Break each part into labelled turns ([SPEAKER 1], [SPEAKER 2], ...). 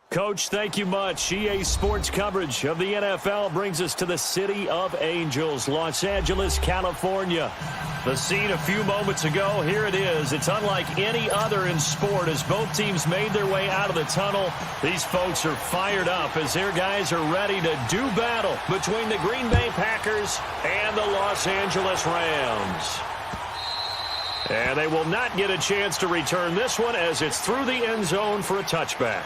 [SPEAKER 1] Coach, thank you much. EA Sports coverage of the NFL brings us to the City of Angels, Los Angeles, California. The scene a few moments ago, here it is. It's unlike any other in sport as both teams made their way out of the tunnel. These folks are fired up as their guys are ready to do battle between the Green Bay Packers and the Los Angeles Rams. And they will not get a chance to return this one as it's through the end zone for a touchback.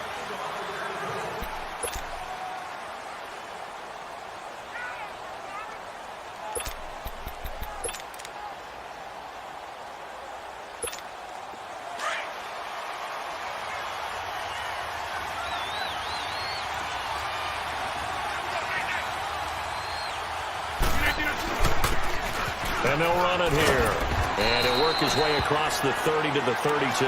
[SPEAKER 1] And they'll run it here. And he'll work his way across the 30 to the 32.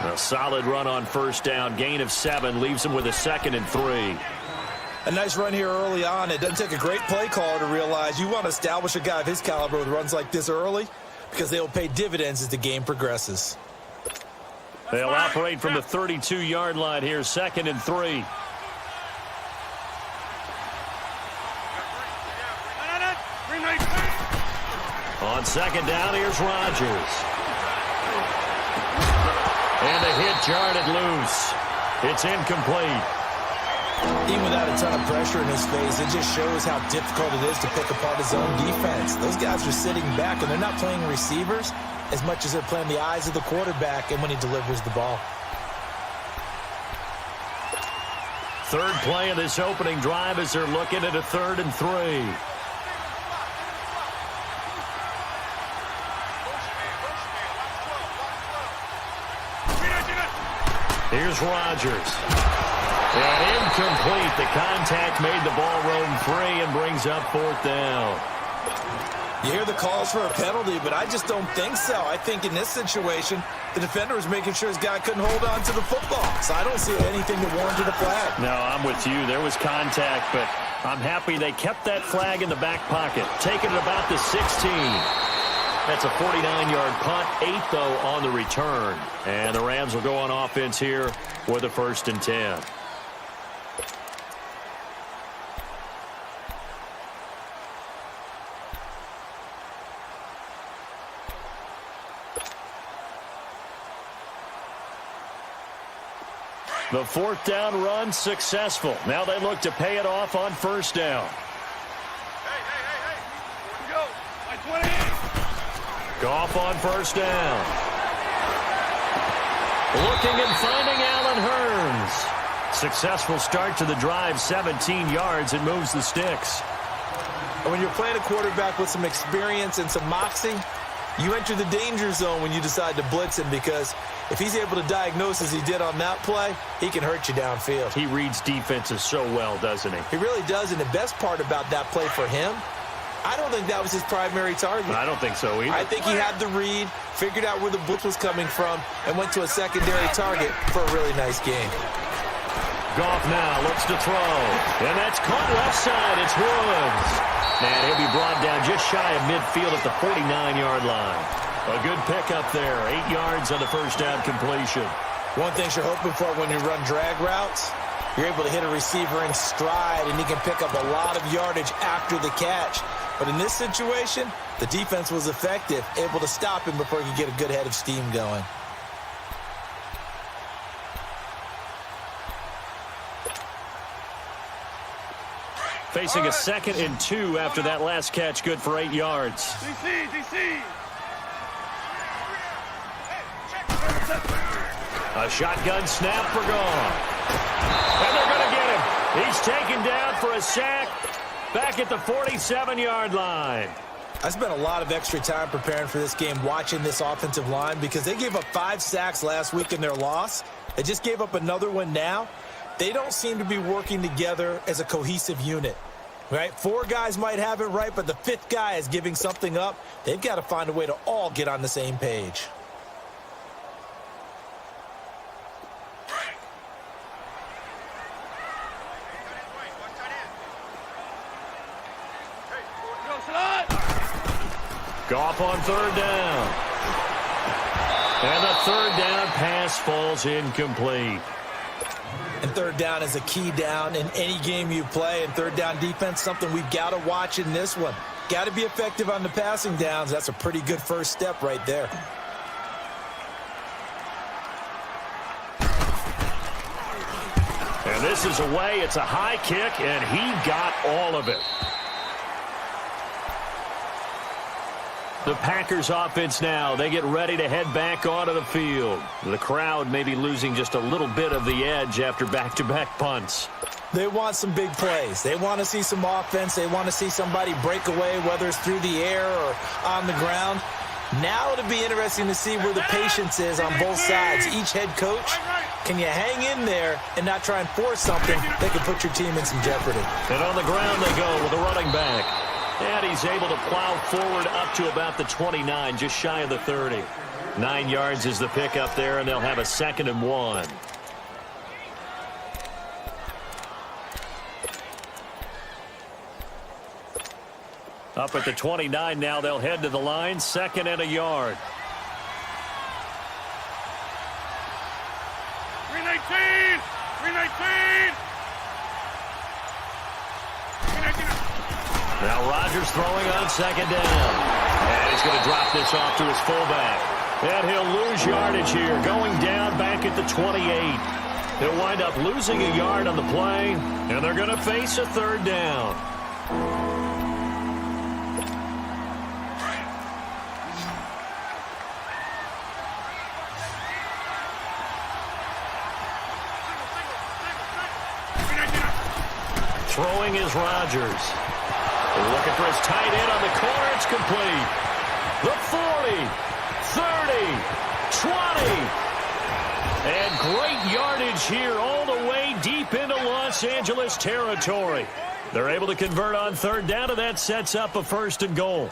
[SPEAKER 1] A solid run on first down. Gain of 7 leaves him with a 2nd and 3.
[SPEAKER 2] A nice run here early on. It doesn't take a great play caller to realize you want to establish a guy of his caliber with runs like this early because they will pay dividends as the game progresses.
[SPEAKER 1] They'll operate from the 32-yard line here. 2nd and 3. On second down, here's Rodgers. And a hit jarred it loose. It's incomplete.
[SPEAKER 2] Even without a ton of pressure in his face, it just shows how difficult it is to pick apart his own defense. Those guys are sitting back, and they're not playing receivers as much as they're playing the eyes of the quarterback and when he delivers the ball.
[SPEAKER 1] Third play of this opening drive as they're looking at a 3rd and 3. Here's Rodgers. And incomplete. The contact made the ball roam free and brings up 4th down.
[SPEAKER 2] You hear the calls for a penalty, but I just don't think so. I think in this situation, the defender was making sure his guy couldn't hold on to the football. So I don't see anything that warranted a flag.
[SPEAKER 1] No, I'm with you. There was contact, but I'm happy they kept that flag in the back pocket. Taking it about the 16. That's a 49-yard punt, 8 though on the return. And the Rams will go on offense here with a 1st and 10. The 4th down run successful. Now they look to pay it off on first down.
[SPEAKER 3] Hey. Go. By 20.
[SPEAKER 1] Goff on first down. Looking and finding Allen Hurns. Successful start to the drive, 17 yards. It moves the sticks.
[SPEAKER 2] And when you're playing a quarterback with some experience and some moxie, you enter the danger zone when you decide to blitz him because if he's able to diagnose as he did on that play, he can hurt you downfield.
[SPEAKER 1] He reads defenses so well, doesn't he?
[SPEAKER 2] He really does, and the best part about that play for him, I don't think that was his primary target.
[SPEAKER 1] I don't think so either.
[SPEAKER 2] I think he had the read, figured out where the blitz was coming from, and went to a secondary target for a really nice game.
[SPEAKER 1] Goff now looks to throw. And that's caught left side. It's Woods. And he'll be brought down just shy of midfield at the 49-yard line. A good pickup there. 8 yards on the first down completion.
[SPEAKER 2] One thing you're hoping for when you run drag routes, you're able to hit a receiver in stride, and he can pick up a lot of yardage after the catch. But in this situation, the defense was effective, able to stop him before he could get a good head of steam going.
[SPEAKER 1] Facing a 2nd and 2 after that last catch, good for 8 yards.
[SPEAKER 3] DC.
[SPEAKER 1] A shotgun snap for Goff. And they're going to get him. He's taken down for a sack back at the 47-yard line.
[SPEAKER 2] I spent a lot of extra time preparing for this game watching this offensive line because they gave up 5 sacks last week in their loss. They just gave up another one now. They don't seem to be working together as a cohesive unit, right? 4 guys might have it right, but the 5th guy is giving something up. They've got to find a way to all get on the same page.
[SPEAKER 1] Goff on 3rd down. And the 3rd down pass falls incomplete.
[SPEAKER 2] And third down is a key down in any game you play, and third down defense, something we've got to watch in this one. Got to be effective on the passing downs. That's a pretty good first step right there.
[SPEAKER 1] And this is away. It's a high kick, and he got all of it. The Packers offense now. They get ready to head back onto the field. The crowd may be losing just a little bit of the edge after back-to-back punts.
[SPEAKER 2] They want some big plays. They want to see some offense. They want to see somebody break away, whether it's through the air or on the ground. Now it'll be interesting to see where the patience is on both sides. Each head coach, can you hang in there and not try and force something that could put your team in some jeopardy?
[SPEAKER 1] And on the ground they go with a running back. And he's able to plow forward up to about the 29, just shy of the 30. 9 yards is the pickup there, and they'll have a 2nd and 1. Up at the 29 now, they'll head to the line, 2nd and a yard.
[SPEAKER 3] 319! 319!
[SPEAKER 1] Now Rodgers throwing on 2nd down. And he's going to drop this off to his fullback. And he'll lose yardage here, going down back at the 28. He'll wind up losing a yard on the play, and they're going to face a 3rd down. Throwing is Rodgers. They're looking for his tight end on the corner. It's complete. The 40, 30, 20. And great yardage here all the way deep into Los Angeles territory. They're able to convert on 3rd down, and that sets up a 1st and goal.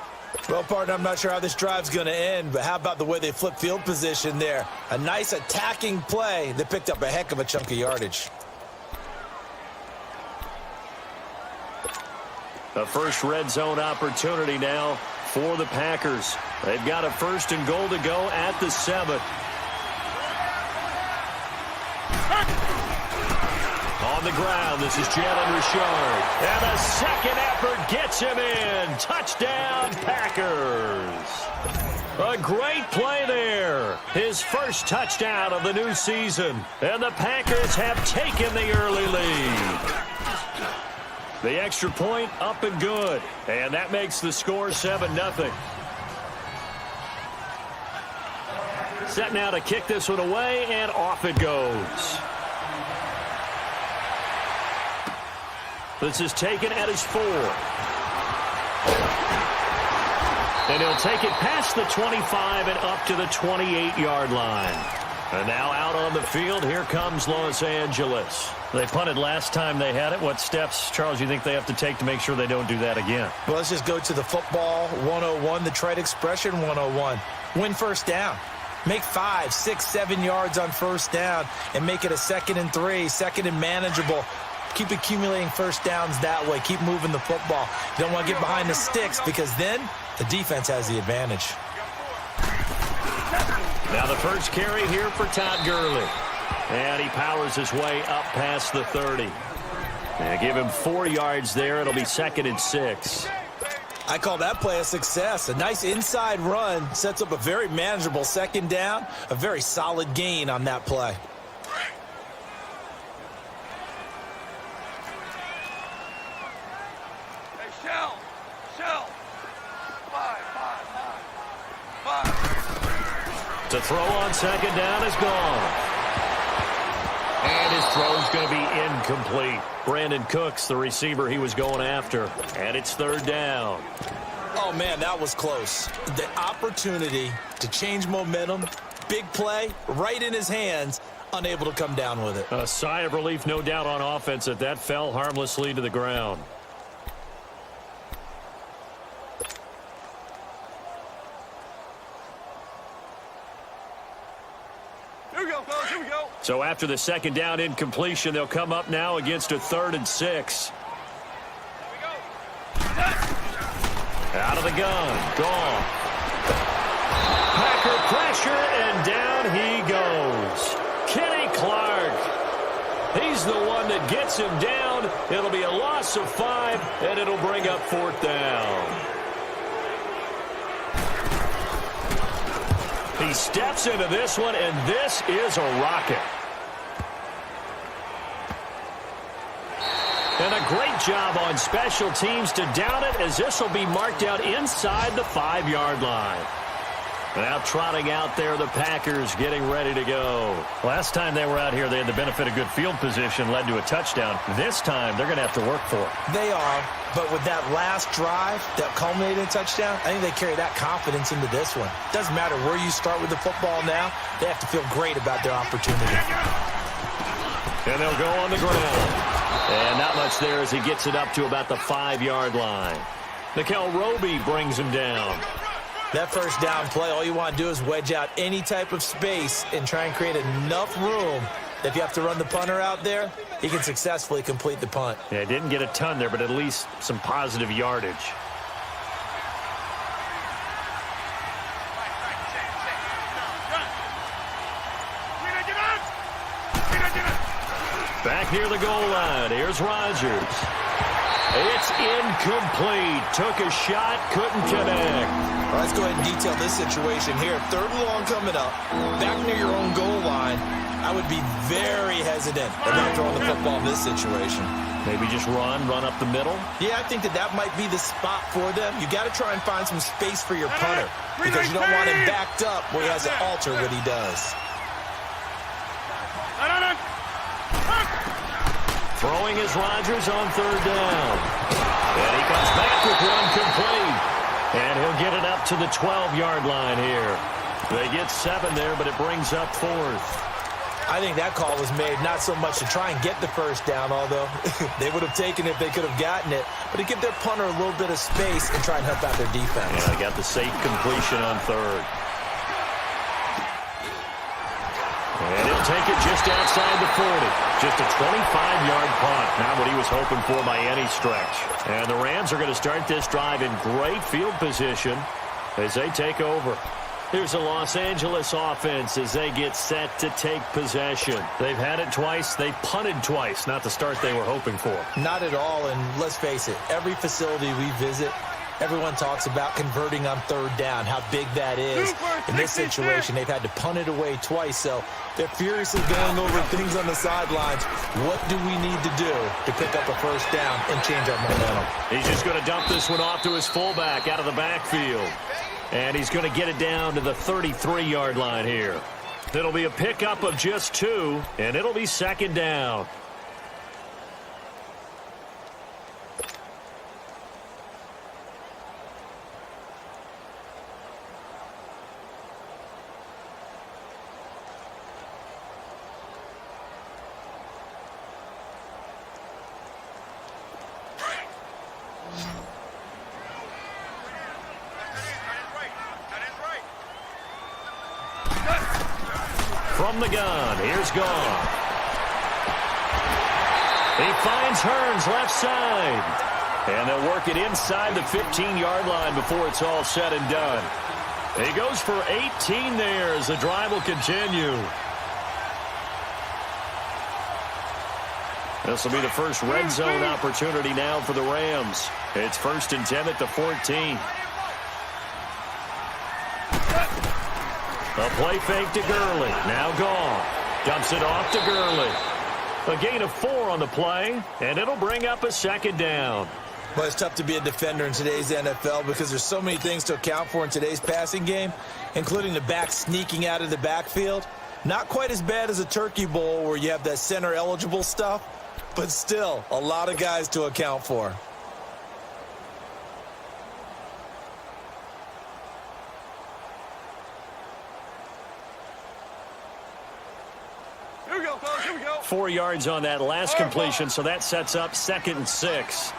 [SPEAKER 2] Well, partner, I'm not sure how this drive's going to end, but how about the way they flip field position there? A nice attacking play that picked up a heck of a chunk of yardage.
[SPEAKER 1] A first red zone opportunity now for the Packers. They've got a 1st and goal to go at the 7. On the ground, this is Jalen Richard. And a 2nd effort gets him in. Touchdown, Packers. A great play there. His first touchdown of the new season. And the Packers have taken the early lead. The extra point up and good. And that makes the score 7-0. Set now to kick this one away, and off it goes. This is taken at his 4. And he'll take it past the 25 and up to the 28-yard line. And now out on the field, here comes Los Angeles. They punted last time they had it. What steps, Charles, you think they have to take to make sure they don't do that again?
[SPEAKER 2] Well, let's just go to the football 101, the trite expression 101. Win 1st down. Make 5, 6, 7 yards on 1st down and make it a 2nd and 3, 2nd and manageable. Keep accumulating 1st downs that way. Keep moving the football. You don't want to get behind the sticks because then the defense has the advantage.
[SPEAKER 1] Now the first carry here for Todd Gurley. And he powers his way up past the 30. And give him 4 yards there. It'll be 2nd and 6.
[SPEAKER 2] I call that play a success. A nice inside run sets up a very manageable 2nd down. A very solid gain on that play.
[SPEAKER 3] Hey, Shell. 5.
[SPEAKER 1] To throw on 2nd down is gone. And his throw's going to be incomplete. Brandon Cooks, the receiver he was going after. And it's 3rd down.
[SPEAKER 2] Oh, man, that was close. The opportunity to change momentum, big play, right in his hands, unable to come down with it.
[SPEAKER 1] A sigh of relief, no doubt, on offense that that fell harmlessly to the ground.
[SPEAKER 3] Here we go, fellas. Here we go.
[SPEAKER 1] So after the 2nd down incompletion, they'll come up now against a 3rd and 6.
[SPEAKER 3] Here we go.
[SPEAKER 1] Out of the gun. Gone. Packer pressure, and down he goes. Kenny Clark. He's the gets him down. It'll be a loss of 5, and it'll bring up 4th down. He steps into this one, and this is a rocket. And a great job on special teams to down it, as this will be marked out inside the 5-yard line. Now trotting out there, the Packers getting ready to go. Last time they were out here, they had the benefit of good field position, led to a touchdown. This time, they're going to have to work for it.
[SPEAKER 2] They are, but with that last drive that culminated in a touchdown, I think they carry that confidence into this one. Doesn't matter where you start with the football now, they have to feel great about their opportunity.
[SPEAKER 1] And they'll go on the ground. And not much there as he gets it up to about the 5-yard line. Nickel Roby brings him down.
[SPEAKER 2] That first down play, all you want to do is wedge out any type of space and try and create enough room that if you have to run the punter out there, he can successfully complete the punt.
[SPEAKER 1] Yeah, didn't get a ton there, but at least some positive yardage. Back near the goal line, here's Rodgers. It's incomplete. Took a shot, couldn't connect.
[SPEAKER 2] All right, let's go ahead and detail this situation here. 3rd and long coming up, back near your own goal line. I would be very hesitant about throwing the football in this situation.
[SPEAKER 1] Maybe just run up the middle?
[SPEAKER 2] Yeah, I think that might be the spot for them. You got to try and find some space for your punter because you don't want him backed up where he has to alter what he does.
[SPEAKER 1] Throwing is Rodgers on 3rd down. And he comes back with one complete. And he'll get it up to the 12-yard line here. They get 7 there, but it brings up 4th.
[SPEAKER 2] I think that call was made not so much to try and get the first down, although they would have taken it if they could have gotten it, but to give their punter a little bit of space and try and help out their defense.
[SPEAKER 1] Yeah, they got the safe completion on 3rd. And he'll take it just outside the 40. Just a 25-yard punt. Not what he was hoping for by any stretch. And the Rams are going to start this drive in great field position as they take over. Here's the Los Angeles offense as they get set to take possession. They've had it twice. They punted twice. Not the start they were hoping for.
[SPEAKER 2] Not at all, and let's face it, every facility we visit, everyone talks about converting on 3rd down, how big that is. In this situation, they've had to punt it away twice, so they're furiously going over things on the sidelines. What do we need to do to pick up a first down and change our momentum?
[SPEAKER 1] He's just going to dump this one off to his fullback out of the backfield. And he's going to get it down to the 33-yard line here. It'll be a pickup of just 2, and it'll be 2nd down. From the gun, here's Gone. He finds Hearns left side. And they'll work it inside the 15-yard line before it's all said and done. He goes for 18 there as the drive will continue. This will be the first red zone opportunity now for the Rams. It's 1st and 10 at the 14. A play fake to Gurley. Now Gone. Dumps it off to Gurley. A gain of 4 on the play, and it'll bring up a 2nd down.
[SPEAKER 2] Well, it's tough to be a defender in today's NFL because there's so many things to account for in today's passing game, including the back sneaking out of the backfield. Not quite as bad as a turkey bowl where you have that center-eligible stuff, but still a lot of guys to account for.
[SPEAKER 3] Here we go, fellas, here we go.
[SPEAKER 1] 4 yards on that last completion, so that sets up 2nd and 6.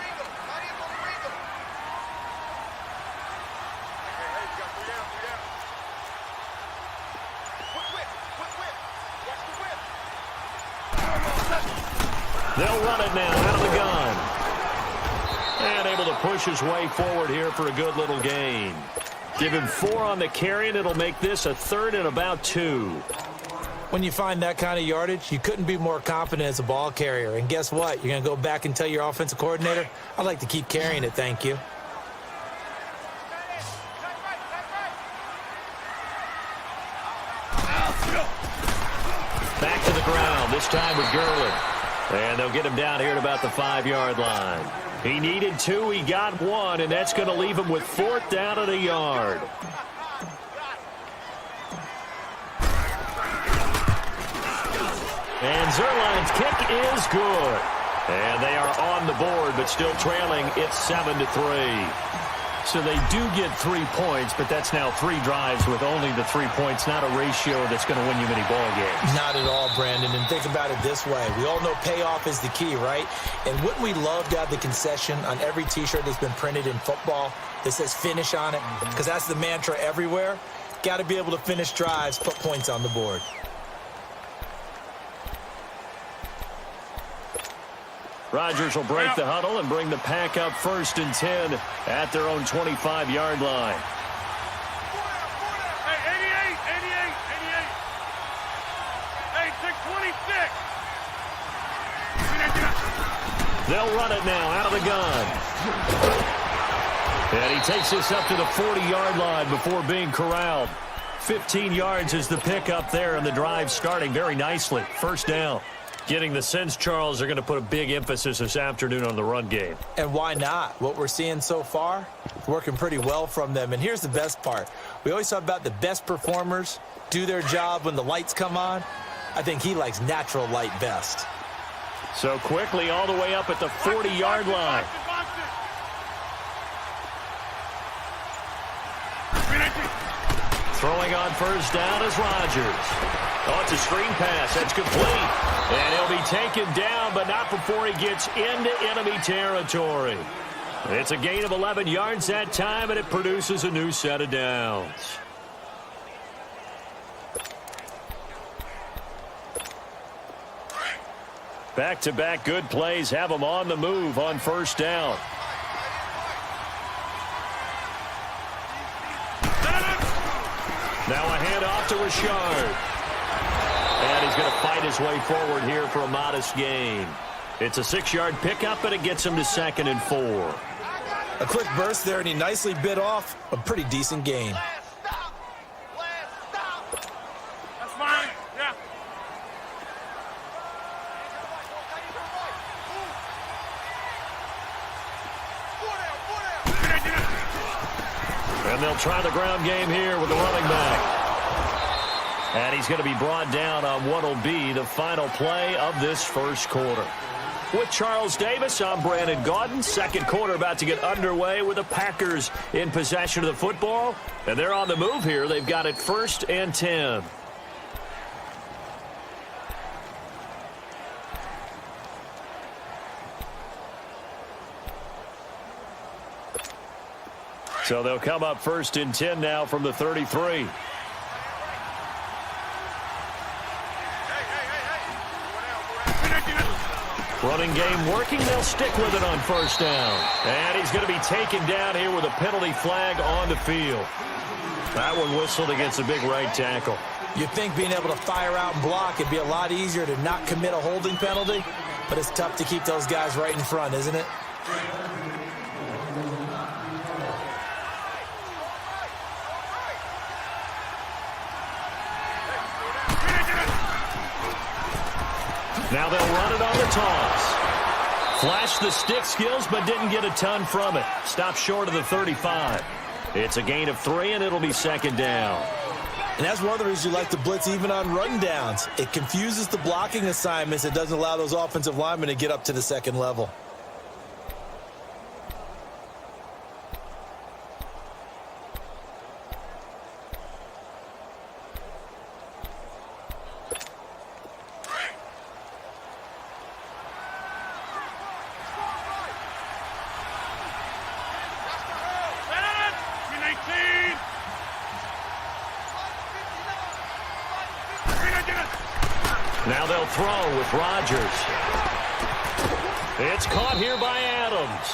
[SPEAKER 1] They'll run it now out of the gun. And able to push his way forward here for a good little gain. Give him 4 on the carry, and it'll make this a 3rd and about 2.
[SPEAKER 2] When you find that kind of yardage, you couldn't be more confident as a ball carrier. And guess what? You're going to go back and tell your offensive coordinator, I'd like to keep carrying it, thank you.
[SPEAKER 1] Back to the ground, this time with Gurley. And they'll get him down here at about the 5-yard line. He needed 2, he got 1, and that's going to leave him with 4th down at a yard. And Zerline's kick is good. And they are on the board, but still trailing. It's 7-3. So they do get 3 points, but that's now 3 drives with only the 3 points, not a ratio that's going to win you many ball games.
[SPEAKER 2] Not at all, Brandon. And think about it this way. We all know payoff is the key, right? And wouldn't we love to have the concession on every T-shirt that's been printed in football that says finish on it? Because that's the mantra everywhere. Got to be able to finish drives, put points on the board.
[SPEAKER 1] Rodgers will break the huddle and bring the pack up 1st and 10 at their own 25-yard line.
[SPEAKER 3] Hey, 88. Hey, 626.
[SPEAKER 1] They'll run it now out of the gun. And he takes this up to the 40-yard line before being corralled. 15 yards is the pickup there, and the drive starting very nicely. 1st down. Getting the sense, Charles, they're going to put a big emphasis this afternoon on the run game.
[SPEAKER 2] And why not? What we're seeing so far, working pretty well from them. And here's the best part. We always talk about the best performers do their job when the lights come on. I think he likes natural light best.
[SPEAKER 1] So quickly all the way up at the 40-yard line. Throwing on 1st down is Rodgers. Oh, it's a screen pass. That's complete. And he'll be taken down, but not before he gets into enemy territory. It's a gain of 11 yards that time, and it produces a new set of downs. Back-to-back good plays have them on the move on 1st down. Now a handoff to Richard. And he's going to fight his way forward here for a modest gain. It's a 6-yard pickup, and it gets him to 2nd and 4.
[SPEAKER 2] A quick burst there, and he nicely bit off a pretty decent gain.
[SPEAKER 3] That's mine. Yeah.
[SPEAKER 1] And they'll try the ground game here with the running back. And he's going to be brought down on what will be the final play of this 1st quarter. With Charles Davis, I'm Brandon Gaudin. 2nd quarter about to get underway with the Packers in possession of the football. And they're on the move here. They've got it 1st and 10. So they'll come up 1st and 10 now from the 33. Running game working. They'll stick with it on 1st down. And he's going to be taken down here with a penalty flag on the field. That one whistled against a big right tackle.
[SPEAKER 2] You'd think being able to fire out and block it'd be a lot easier to not commit a holding penalty, but it's tough to keep those guys right in front, isn't it?
[SPEAKER 1] Now they'll run it on the toss. Flashed the stick skills, but didn't get a ton from it. Stopped short of the 35. It's a gain of 3, and it'll be 2nd down.
[SPEAKER 2] And that's one of the reasons you like to blitz even on run downs. It confuses the blocking assignments. It doesn't allow those offensive linemen to get up to the 2nd level.
[SPEAKER 1] Now they'll throw with Rodgers. It's caught here by Adams.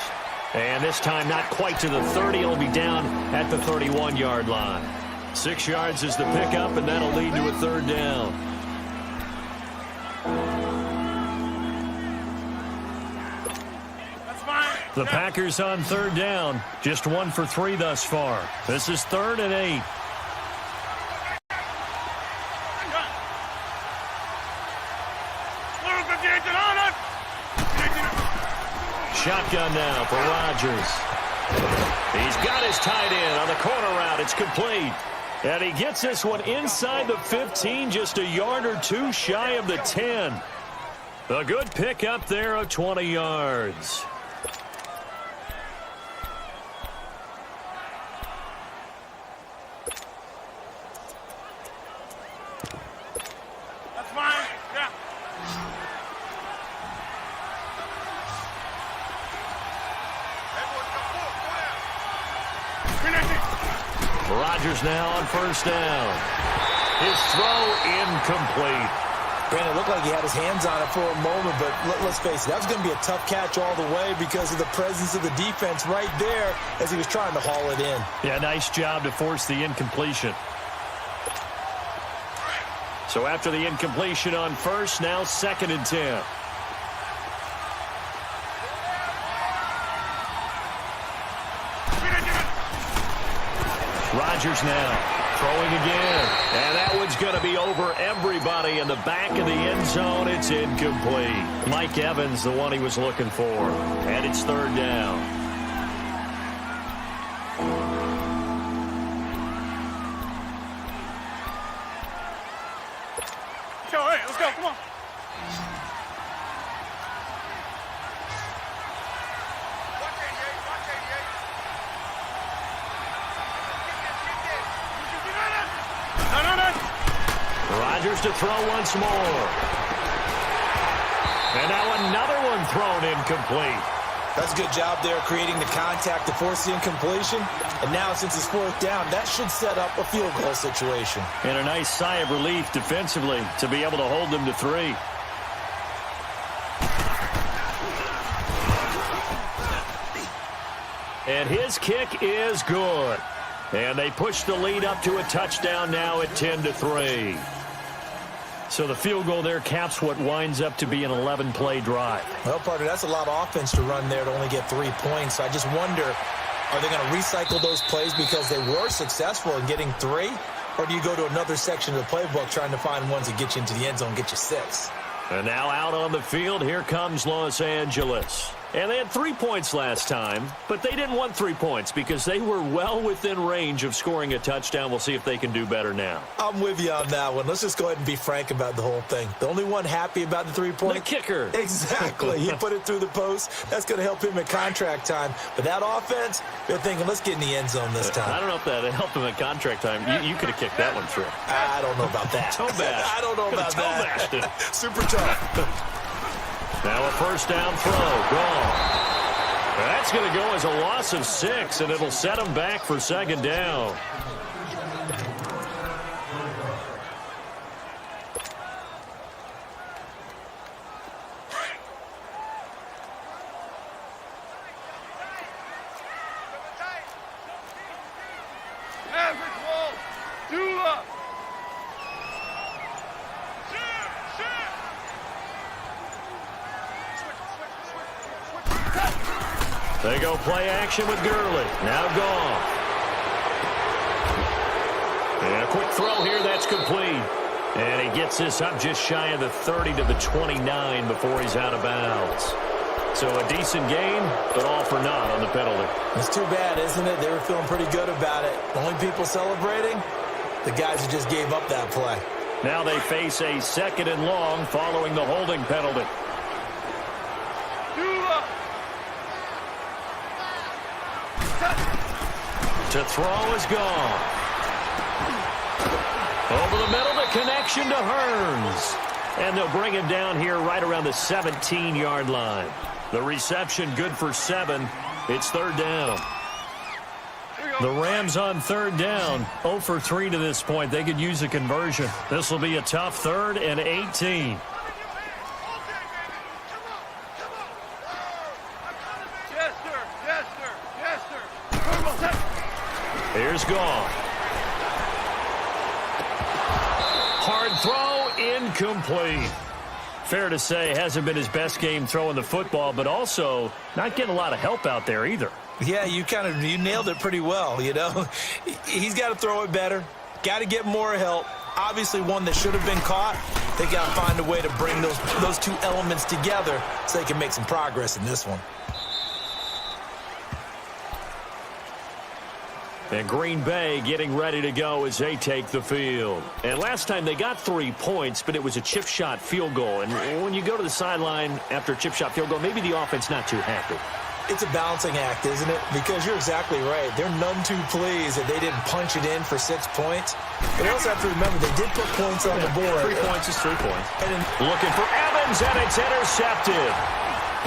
[SPEAKER 1] And this time not quite to the 30. It'll be down at the 31-yard line. 6 yards is the pickup, and that'll lead to a 3rd down. The Packers on third down. Just 1 for 3 thus far. This is 3rd and 8. Shotgun now for Rodgers. He's got his tight end on the corner route. It's complete. And he gets this one inside the 15, just a yard or two shy of the 10. A good pick up there of 20 yards.
[SPEAKER 3] That's mine. Yeah.
[SPEAKER 1] Rodgers now on first down. His throw incomplete.
[SPEAKER 2] Brandon, it looked like he had his hands on it for a moment, but let's face it, that was going to be a tough catch all the way because of the presence of the defense right there as he was trying to haul it in.
[SPEAKER 1] Yeah, nice job to force the incompletion. So after the incompletion on first, now 2nd and 10. Rodgers now throwing again. And that one's going to be over everybody in the back of the end zone. It's incomplete. Mike Evans, the one he was looking for. And it's 3rd down.
[SPEAKER 3] All right, let's go. Come on.
[SPEAKER 1] Rodgers to throw once more. And now another one thrown incomplete.
[SPEAKER 2] That's a good job there creating the contact to force the incompletion. And now since it's 4th down, that should set up a field goal situation.
[SPEAKER 1] And a nice sigh of relief defensively to be able to hold them to 3. And his kick is good. And they push the lead up to a touchdown now at 10-3. So the field goal there caps what winds up to be an 11-play drive.
[SPEAKER 2] Well, partner, that's a lot of offense to run there to only get 3 points. So I just wonder, are they going to recycle those plays because they were successful in getting 3? Or do you go to another section of the playbook trying to find ones that get you into the end zone and get you 6?
[SPEAKER 1] And now out on the field, here comes Los Angeles. And they had 3 points last time, but they didn't want 3 points because they were well within range of scoring a touchdown. We'll see if they can do better now.
[SPEAKER 2] I'm with you on that one. Let's just go ahead and be frank about the whole thing. The only one happy about the 3-point?
[SPEAKER 1] The kicker.
[SPEAKER 2] Exactly. He put it through the post. That's going to help him at contract time. But that offense, they're thinking, let's get in the end zone this time.
[SPEAKER 1] I don't know if that helped him at contract time. You could have kicked that one through.
[SPEAKER 2] I don't know about that.
[SPEAKER 1] Toe bash.
[SPEAKER 2] I don't know about that.
[SPEAKER 1] Toe bashed it.
[SPEAKER 2] Super tough.
[SPEAKER 1] Now a first down throw. Gone. That's going to go as a loss of 6, and it'll set them back for 2nd down. They go play action with Gurley. Now Goff. And a quick throw here. That's complete. And he gets this up just shy of the 30 to the 29 before he's out of bounds. So a decent game, but all for naught on the penalty.
[SPEAKER 2] It's too bad, isn't it? They were feeling pretty good about it. The only people celebrating, the guys who just gave up that play.
[SPEAKER 1] Now they face a 2nd and long following the holding penalty. To throw is gone. Over the middle, the connection to Hearns. And they'll bring him down here right around the 17-yard line. The reception good for 7. It's 3rd down. The Rams on 3rd down. 0 for 3 to this point. They could use a conversion. This will be a tough 3rd and 18. Here's Goff. Hard throw, incomplete. Fair to say, hasn't been his best game throwing the football, but also not getting a lot of help out there either.
[SPEAKER 2] Yeah, you nailed it pretty well, you know. He's got to throw it better, got to get more help. Obviously one that should have been caught. They got to find a way to bring those two elements together so they can make some progress in this one.
[SPEAKER 1] And Green Bay getting ready to go as they take the field. And last time they got 3 points, but it was a chip shot field goal. And when you go to the sideline after a chip shot field goal, maybe the offense not too happy.
[SPEAKER 2] It's a balancing act, isn't it? Because you're exactly right. They're none too pleased that they didn't punch it in for 6 points. But you also have to remember they did put points on the board.
[SPEAKER 1] 3 points is 3 points. Looking for Evans, and it's intercepted.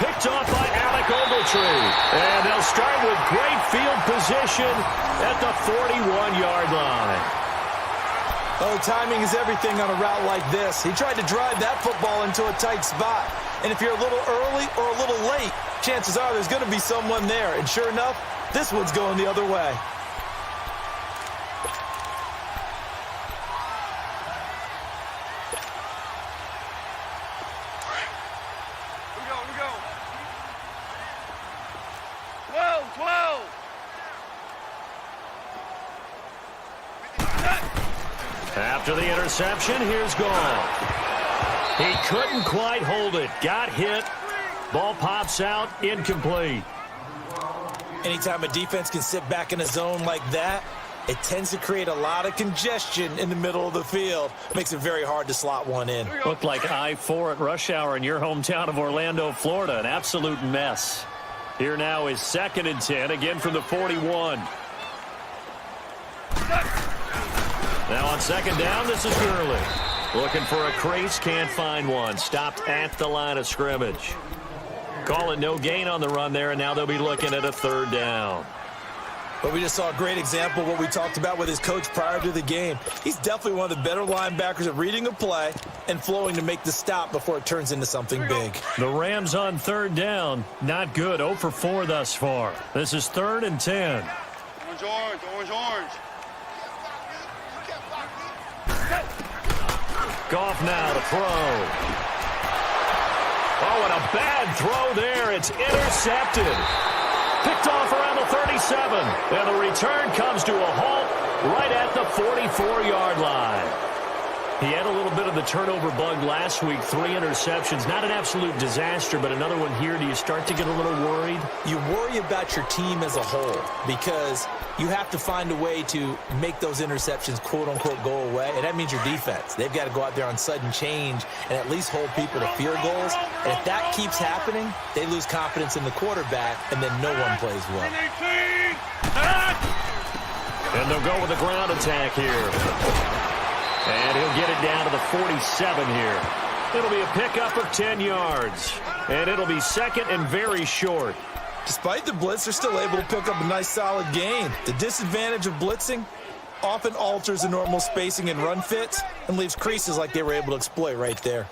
[SPEAKER 1] Picked off by Alec Ogletree. And they'll start with great field position at the 41-yard line.
[SPEAKER 2] Oh, timing is everything on a route like this. He tried to drive that football into a tight spot. And if you're a little early or a little late, chances are there's going to be someone there. And sure enough, this one's going the other way.
[SPEAKER 1] After the interception, here's Gall. He couldn't quite hold it. Got hit. Ball pops out. Incomplete.
[SPEAKER 2] Anytime a defense can sit back in a zone like that, it tends to create a lot of congestion in the middle of the field. Makes it very hard to slot one in.
[SPEAKER 1] Looked like I-4 at rush hour in your hometown of Orlando, Florida. An absolute mess. Here now is 2nd and 10, again from the 41. Now on 2nd down, this is Gurley. Looking for a crease, can't find one. Stopped at the line of scrimmage. Call it no gain on the run there, and now they'll be looking at a 3rd down.
[SPEAKER 2] But we just saw a great example of what we talked about with his coach prior to the game. He's definitely one of the better linebackers at reading a play and flowing to make the stop before it turns into something big.
[SPEAKER 1] The Rams on 3rd down, not good. 0 for 4 thus far. This is 3rd and 10.
[SPEAKER 3] Orange.
[SPEAKER 1] Goff now to throw. Oh, and a bad throw there. It's intercepted. Picked off around the 37. And the return comes to a halt right at the 44-yard line. He had a little bit of the turnover bug last week. 3 interceptions. Not an absolute disaster, but another one here. Do you start to get a little worried?
[SPEAKER 2] You worry about your team as a whole because you have to find a way to make those interceptions, quote-unquote, go away. And that means your defense. They've got to go out there on sudden change and at least hold people to field goals. And if that keeps happening, they lose confidence in the quarterback, and then no one plays well.
[SPEAKER 1] And they'll go with a ground attack here. And he'll get it down to the 47 here. It'll be a pickup of 10 yards. And it'll be 2nd and very short.
[SPEAKER 2] Despite the blitz, they're still able to pick up a nice solid gain. The disadvantage of blitzing often alters the normal spacing and run fits and leaves creases like they were able to exploit right there.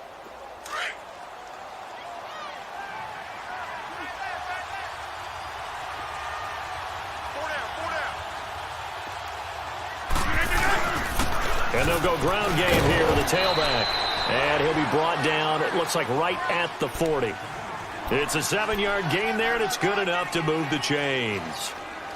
[SPEAKER 1] And they'll go ground game here with a tailback. And he'll be brought down, it looks like right at the 40. It's a 7-yard gain there, and it's good enough to move the chains.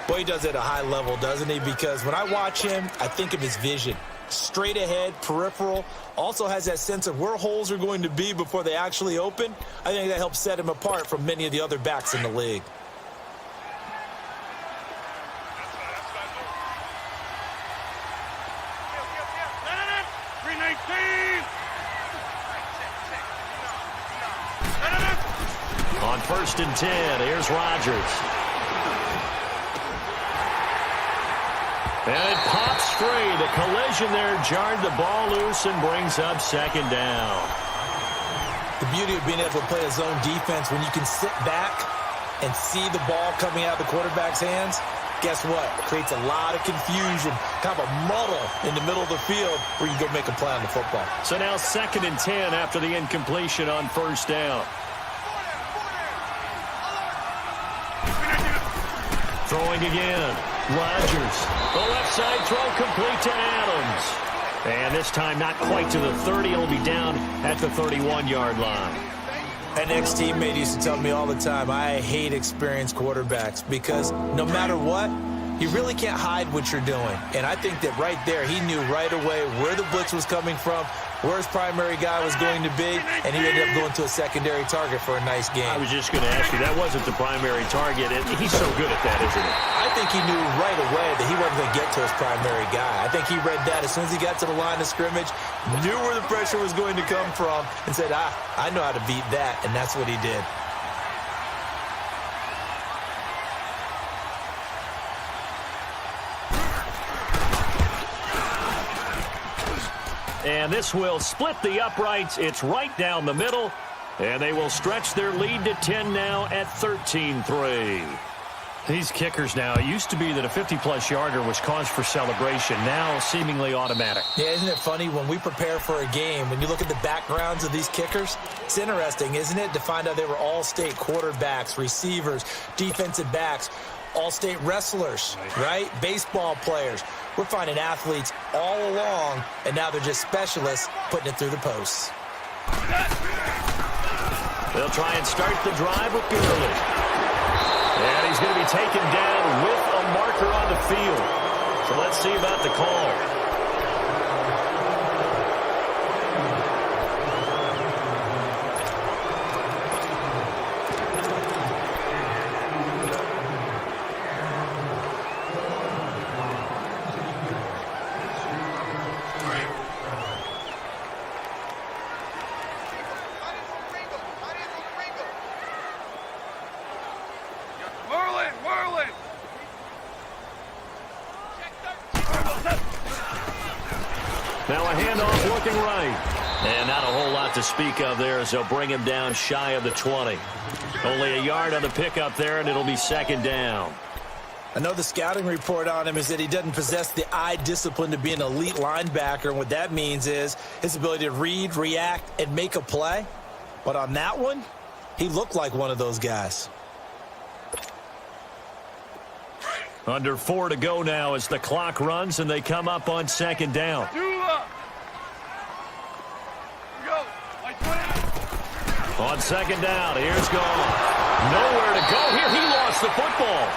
[SPEAKER 2] Boy, he does it at a high level, doesn't he? Because when I watch him, I think of his vision. Straight ahead, peripheral, also has that sense of where holes are going to be before they actually open. I think that helps set him apart from many of the other backs in the league.
[SPEAKER 1] On 1st and 10, here's Rodgers. And it pops free. The collision there jarred the ball loose and brings up 2nd down.
[SPEAKER 2] The beauty of being able to play a zone defense when you can sit back and see the ball coming out of the quarterback's hands, guess what? It creates a lot of confusion, kind of a muddle in the middle of the field where you can go make a play on the football.
[SPEAKER 1] So now 2nd and 10 after the incompletion on 1st down. Throwing again. Rodgers. The left side throw complete to Adams. And this time not quite to the 30. It'll be down at the 31-yard line.
[SPEAKER 2] An ex-teammate used to tell me all the time, I hate experienced quarterbacks because no matter what, you really can't hide what you're doing. And I think that right there, he knew right away where the blitz was coming from, where his primary guy was going to be, and he ended up going to a secondary target for a nice game.
[SPEAKER 1] I was just going to ask you, that wasn't the primary target. He's so good at that, isn't he?
[SPEAKER 2] I think he knew right away that he wasn't going to get to his primary guy. I think he read that as soon as he got to the line of scrimmage, knew where the pressure was going to come from, and said, I know how to beat that, and that's what he did.
[SPEAKER 1] And this will split the uprights. It's right down the middle. And they will stretch their lead to 10 now at 13-3. These kickers now, it used to be that a 50-plus yarder was cause for celebration. Now seemingly automatic.
[SPEAKER 2] Yeah, isn't it funny when we prepare for a game, when you look at the backgrounds of these kickers, it's interesting, isn't it, to find out they were all-state quarterbacks, receivers, defensive backs, all-state wrestlers, right? Baseball players. We're finding athletes all along, and now they're just specialists putting it through the posts.
[SPEAKER 1] They'll try and start the drive with Gurley. And he's going to be taken down with a marker on the field. So let's see about the call. Now a handoff looking right. And not a whole lot to speak of there as they'll bring him down shy of the 20. Only a yard on the pickup there, and it'll be second down.
[SPEAKER 2] I know the scouting report on him is that he doesn't possess the eye discipline to be an elite linebacker. And what that means is his ability to read, react, and make a play. But on that one, he looked like one of those guys.
[SPEAKER 1] Under 4 to go now as the clock runs and they come up on second down. On second down, here's gone. Nowhere to go here. He lost the football.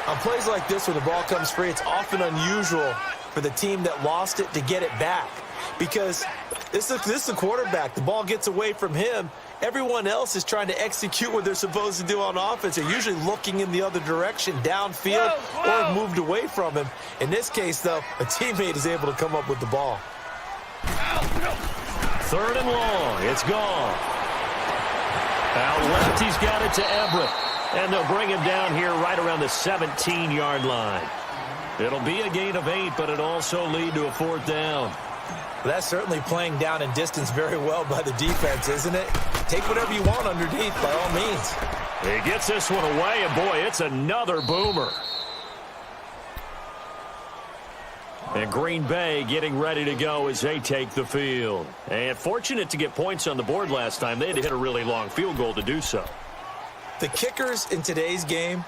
[SPEAKER 2] On plays like this where the ball comes free, it's often unusual for the team that lost it to get it back. Because this is a quarterback. The ball gets away from him. Everyone else is trying to execute what they're supposed to do on offense. They're usually looking in the other direction, downfield, or moved away from him. In this case, though, a teammate is able to come up with the ball.
[SPEAKER 1] Third and long. It's gone. Out left, he's got it to Everett. And they'll bring him down here right around the 17-yard line. It'll be a gain of 8, but it'll also lead to a fourth down.
[SPEAKER 2] That's certainly playing down in distance very well by the defense, isn't it? Take whatever you want underneath, by all means.
[SPEAKER 1] He gets this one away, and boy, it's another boomer. And Green Bay getting ready to go as they take the field. And fortunate to get points on the board last time. They had to hit a really long field goal to do so.
[SPEAKER 2] The kickers in today's game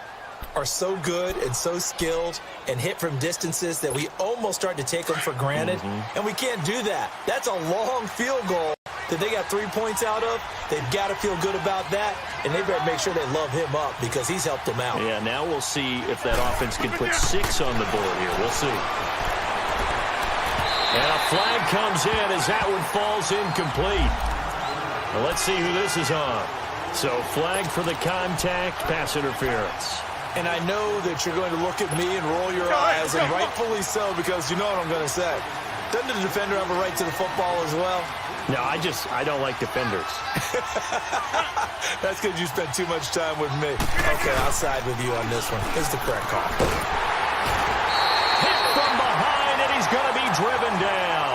[SPEAKER 2] are so good and so skilled and hit from distances that we almost start to take them for granted. And we can't do that. That's a long field goal that they got 3 points out of. They've got to feel good about that, and they better make sure they love him up because he's helped them out.
[SPEAKER 1] Yeah, now we'll see if that offense can put 6 on the board here. We'll see. And a flag comes in as that one falls incomplete. Well, let's see who this is on. So flag for the contact, pass interference.
[SPEAKER 2] And I know that you're going to look at me and roll your eyes, and rightfully so, because you know what I'm going to say. Doesn't the defender have a right to the football as well?
[SPEAKER 1] No, I don't like defenders.
[SPEAKER 2] That's because you spent too much time with me. Okay, I'll side with you on this one. It's the correct call.
[SPEAKER 1] Hit from behind, and he's going to be driven down.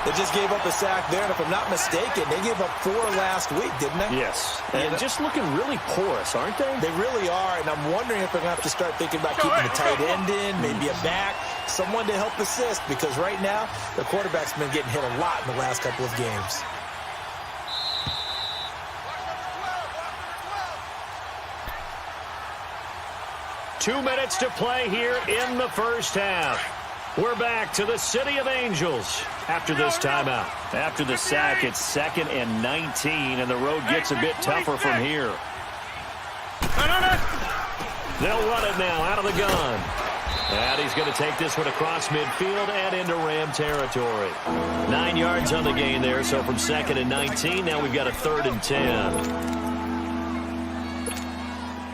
[SPEAKER 2] They just gave up a sack there, and if I'm not mistaken, they gave up 4 last week, didn't they?
[SPEAKER 1] Yes. And just looking really porous, aren't they?
[SPEAKER 2] They really are, and I'm wondering if they're going to have to start thinking about keeping the tight end in, maybe a back, someone to help assist, because right now, the quarterback's been getting hit a lot in the last couple of games. "2 minutes to play here in the first half.
[SPEAKER 1] We're back to the City of Angels after this timeout. After the sack, it's 2nd and 19, and the road gets a bit tougher from here. They'll run it now out of the gun. And he's going to take this one across midfield and into Ram territory. 9 yards on the gain there, so from 2nd and 19, now we've got a 3rd and 10.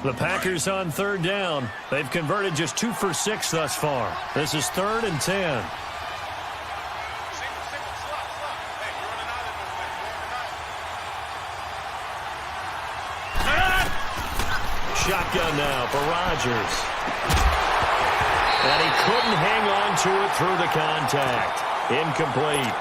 [SPEAKER 1] The Packers on 3rd down. They've converted just 2 for 6 thus far. This is 3rd and 10. Shotgun now for Rodgers. And he couldn't hang on to it through the contact. Incomplete.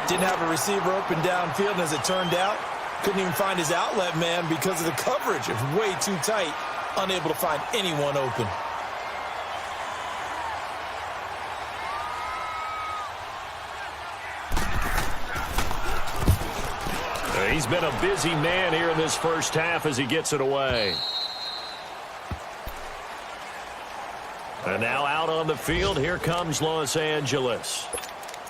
[SPEAKER 2] Didn't have a receiver open downfield, and as it turned out, couldn't even find his outlet man because of the coverage. It was way too tight, unable to find anyone open.
[SPEAKER 1] He's been a busy man here in this first half as he gets it away. And now out on the field, here comes Los Angeles.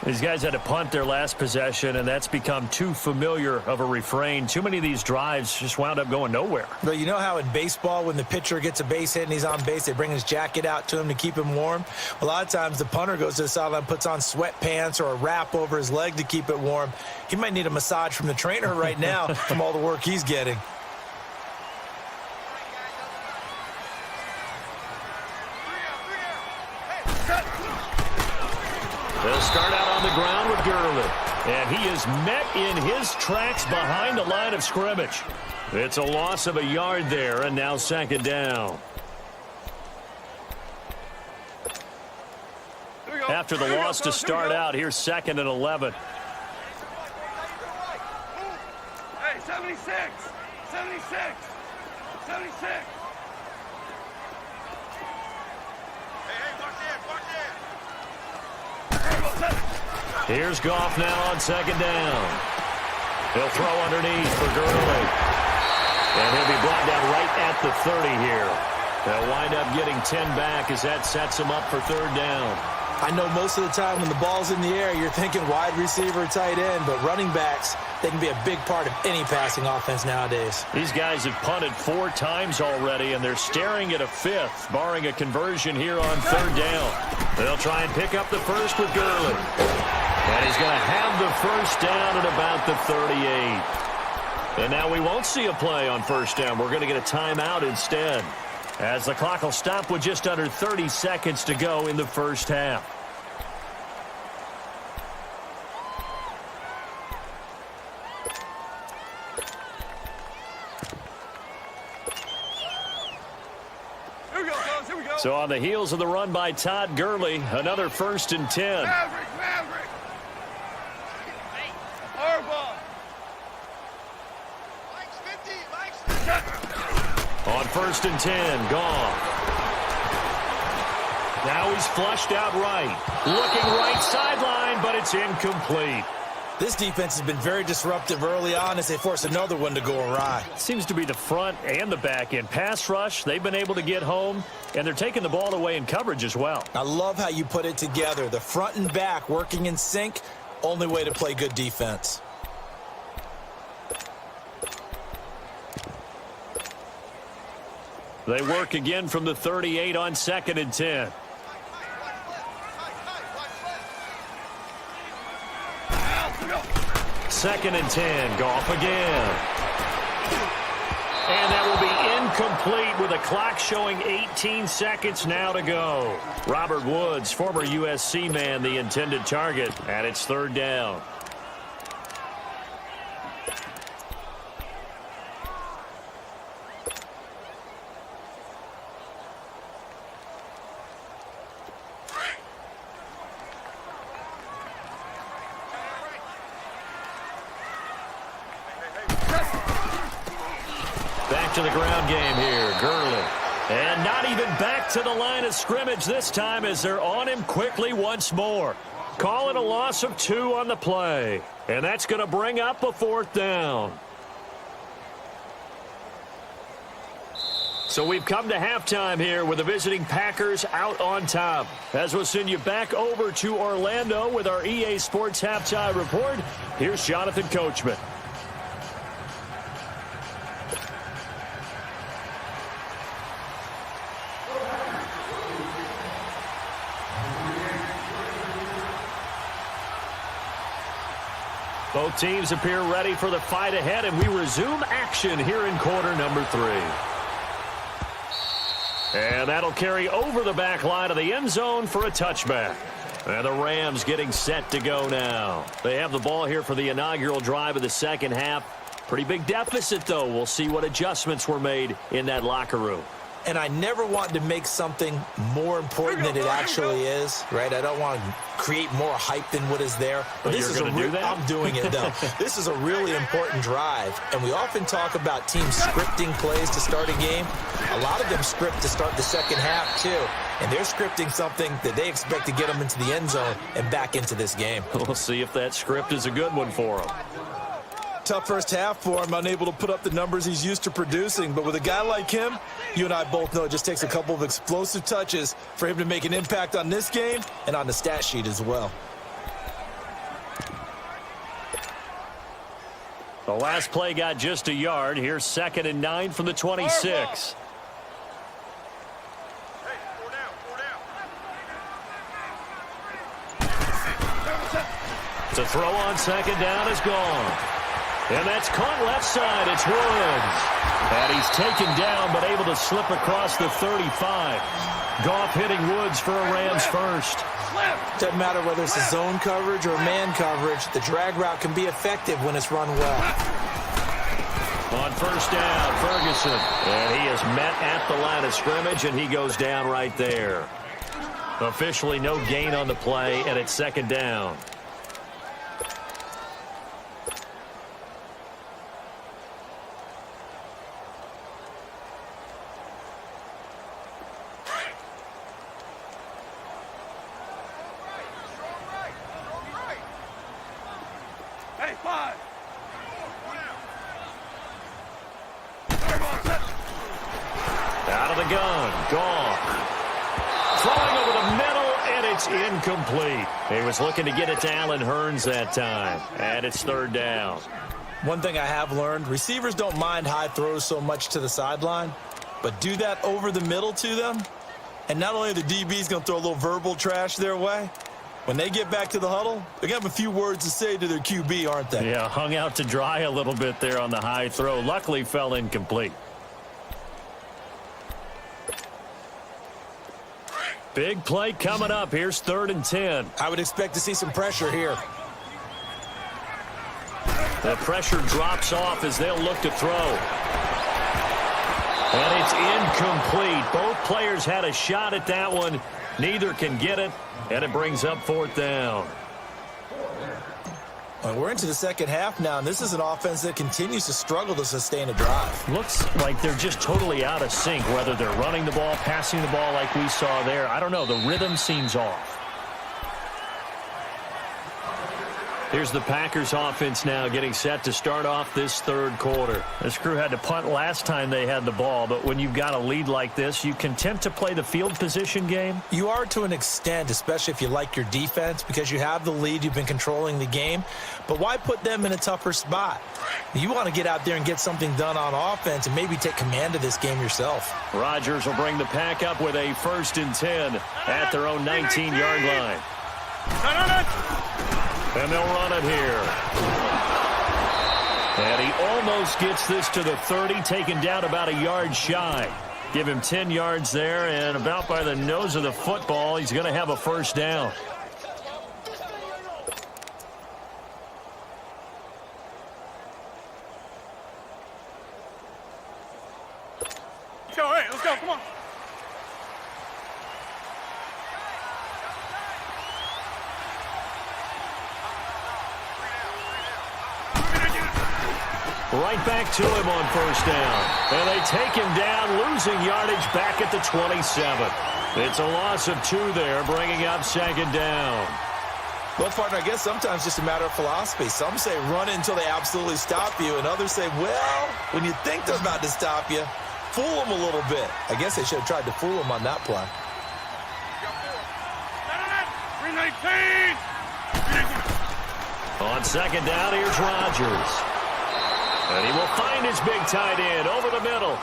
[SPEAKER 1] These guys had to punt their last possession, and that's become too familiar of a refrain. Too many of these drives just wound up going nowhere.
[SPEAKER 2] But you know how in baseball, when the pitcher gets a base hit and he's on base, they bring his jacket out to him to keep him warm? A lot of times the punter goes to the sideline, puts on sweatpants or a wrap over his leg to keep it warm. He might need a massage from the trainer right now from all the work he's getting.
[SPEAKER 1] They'll start out on the ground with Gurley. And he is met in his tracks behind the line of scrimmage. It's a loss of a yard there, and now 2nd down. After the loss to start out, here's 2nd and 11.
[SPEAKER 3] Hey, 76! 76! 76!
[SPEAKER 1] Here's Goff now on 2nd down. He'll throw underneath for Gurley. And he'll be brought down right at the 30 here. They'll wind up getting 10 back as that sets him up for 3rd down.
[SPEAKER 2] I know most of the time when the ball's in the air, you're thinking wide receiver, tight end, but running backs, they can be a big part of any passing offense nowadays.
[SPEAKER 1] These guys have punted 4 times already, and they're staring at a 5th, barring a conversion here on 3rd down. They'll try and pick up the first with Gurley. And he's going to have the first down at about the 38. And now we won't see a play on 1st down. We're going to get a timeout instead, as the clock will stop with just under 30 seconds to go in the first half. So on the heels of the run by Todd Gurley, another 1st and 10.
[SPEAKER 3] Maverick! Harbaugh!
[SPEAKER 1] On 1st and 10, Goff. Now he's flushed out right. Looking right sideline, but it's incomplete.
[SPEAKER 2] This defense has been very disruptive early on as they force another one to go awry.
[SPEAKER 1] Seems to be the front and the back end. Pass rush, they've been able to get home, and they're taking the ball away in coverage as well.
[SPEAKER 2] I love how you put it together. The front and back working in sync, only way to play good defense.
[SPEAKER 1] They work again from the 38 on 2nd and 10. Second and 10, Goff again. And that will be incomplete with a clock showing 18 seconds now to go. Robert Woods, former USC man, the intended target, and it's 3rd down. Back to the ground game here, Gurley. And not even back to the line of scrimmage this time as they're on him quickly once more. Call it a loss of 2 on the play. And that's going to bring up a 4th down. So we've come to halftime here with the visiting Packers out on top. As we'll send you back over to Orlando with our EA Sports Halftime Report, here's Jonathan Coachman. Both teams appear ready for the fight ahead, and we resume action here in quarter number 3. And that'll carry over the back line of the end zone for a touchback. And the Rams getting set to go now. They have the ball here for the inaugural drive of the second half. Pretty big deficit, though. We'll see what adjustments were made in that locker room.
[SPEAKER 2] And I never want to make something more important than it actually is, right? I don't want to create more hype than what is there. But this is I'm doing it, though. This is a really important drive. And we often talk about teams scripting plays to start a game. A lot of them script to start the second half, too. And they're scripting something that they expect to get them into the end zone and back into this game.
[SPEAKER 1] We'll see if that script is a good one for them.
[SPEAKER 2] Tough first half for him, unable to put up the numbers he's used to producing. But with a guy like him, you and I both know it just takes a couple of explosive touches for him to make an impact on this game and on the stat sheet as well.
[SPEAKER 1] The last play got just a yard. Here's 2nd and 9 from the 26. The throw on 2nd down is gone. And that's caught left side. It's Woods. And he's taken down but able to slip across the 35. Goff hitting Woods for a Rams first.
[SPEAKER 2] Doesn't matter whether it's a zone coverage or man coverage. The drag route can be effective when it's run well.
[SPEAKER 1] On first down, Ferguson. And he is met at the line of scrimmage, and he goes down right there. Officially no gain on the play, and it's 2nd down. Out of the gun, Goff. Throwing over the middle, and it's incomplete. He was looking to get it to Allen Hurns that time, and it's 3rd down.
[SPEAKER 2] One thing I have learned, receivers don't mind high throws so much to the sideline, but do that over the middle to them, and not only are the DBs going to throw a little verbal trash their way, when they get back to the huddle, they're going to have a few words to say to their QB, aren't they?
[SPEAKER 1] Yeah, hung out to dry a little bit there on the high throw. Luckily fell incomplete. Big play coming up. Here's 3rd and 10.
[SPEAKER 2] I would expect to see some pressure here.
[SPEAKER 1] The pressure drops off as they'll look to throw. And it's incomplete. Both players had a shot at that one. Neither can get it, and it brings up 4th down.
[SPEAKER 2] Well, we're into the second half now, and this is an offense that continues to struggle to sustain a drive.
[SPEAKER 1] Looks like they're just totally out of sync, whether they're running the ball, passing the ball like we saw there. I don't know. The rhythm seems off. Here's the Packers offense now getting set to start off this 3rd quarter. This crew had to punt last time they had the ball, but when you've got a lead like this, you content to play the field position game?
[SPEAKER 2] You are to an extent, especially if you like your defense, because you have the lead, you've been controlling the game. But why put them in a tougher spot? You want to get out there and get something done on offense and maybe take command of this game yourself.
[SPEAKER 1] Rodgers will bring the Pack up with a 1st and 10 at their own 19-yard line. And they'll run it here. And he almost gets this to the 30, taken down about a yard shy. Give him 10 yards there, and about by the nose of the football, he's going to have a 1st down.
[SPEAKER 3] Let's go, hey, let's go, come on.
[SPEAKER 1] Right back to him on 1st down. And they take him down, losing yardage back at the 27. It's a loss of 2 there, bringing up 2nd down.
[SPEAKER 2] Well, partner, I guess sometimes just a matter of philosophy. Some say run it until they absolutely stop you, and others say, well, when you think they're about to stop you, fool him a little bit. I guess they should have tried to fool him on that play.
[SPEAKER 3] 319.
[SPEAKER 1] On second down, here's Rodgers. And he will find his big tight end over the middle.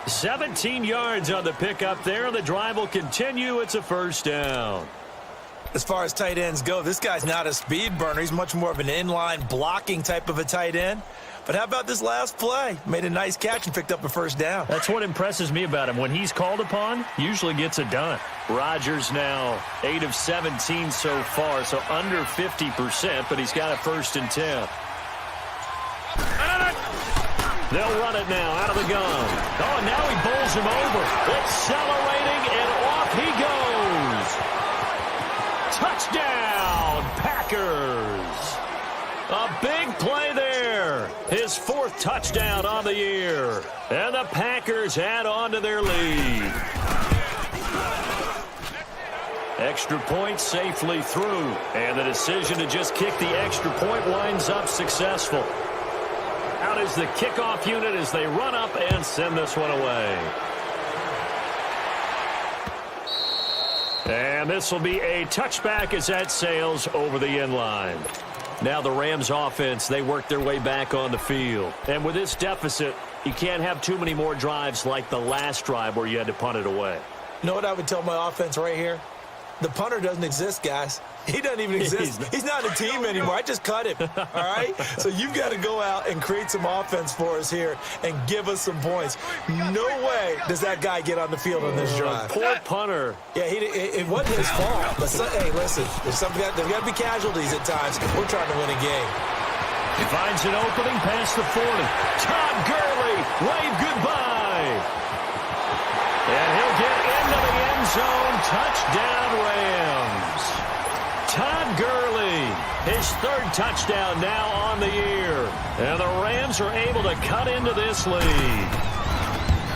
[SPEAKER 1] 17 yards on the pickup there, and the drive will continue. It's a first down.
[SPEAKER 2] As far as tight ends go, this guy's not a speed burner. He's much more of an inline blocking type of a tight end. But how about this last play? Made a nice catch and picked up a first down.
[SPEAKER 1] That's what impresses me about him. When he's called upon, usually gets it done. Rodgers now 8 of 17 so far, so under 50%, but he's got a 1st and 10. They'll run it now out of the gun. Oh, and now he bowls him over. Accelerating, and off he goes. Touchdown, Packers. A big play there. His 4th touchdown on the year. And the Packers add on to their lead. Extra point safely through. And the decision to just kick the extra point winds up successful. Out is the kickoff unit as they run up and send this one away. And this will be a touchback as that sails over the end line. Now the Rams offense, they work their way back on the field. And with this deficit, you can't have too many more drives like the last drive where you had to punt it away.
[SPEAKER 2] You know what I would tell my offense right here? The punter doesn't exist, guys. He doesn't even exist. He's not a team anymore. I just cut him, all right? So you've got to go out and create some offense for us here and give us some points. No way does that guy get on the field on this drive.
[SPEAKER 1] Poor punter.
[SPEAKER 2] Yeah, it wasn't his fault. But hey, listen, there's got to be casualties at times. We're trying to win a game.
[SPEAKER 1] He finds an opening past the 40. Todd Gurley, wave goodbye. And he'll get into the end zone. Touchdown, Rams. Todd Gurley, his 3rd touchdown now on the year. And the Rams are able to cut into this lead.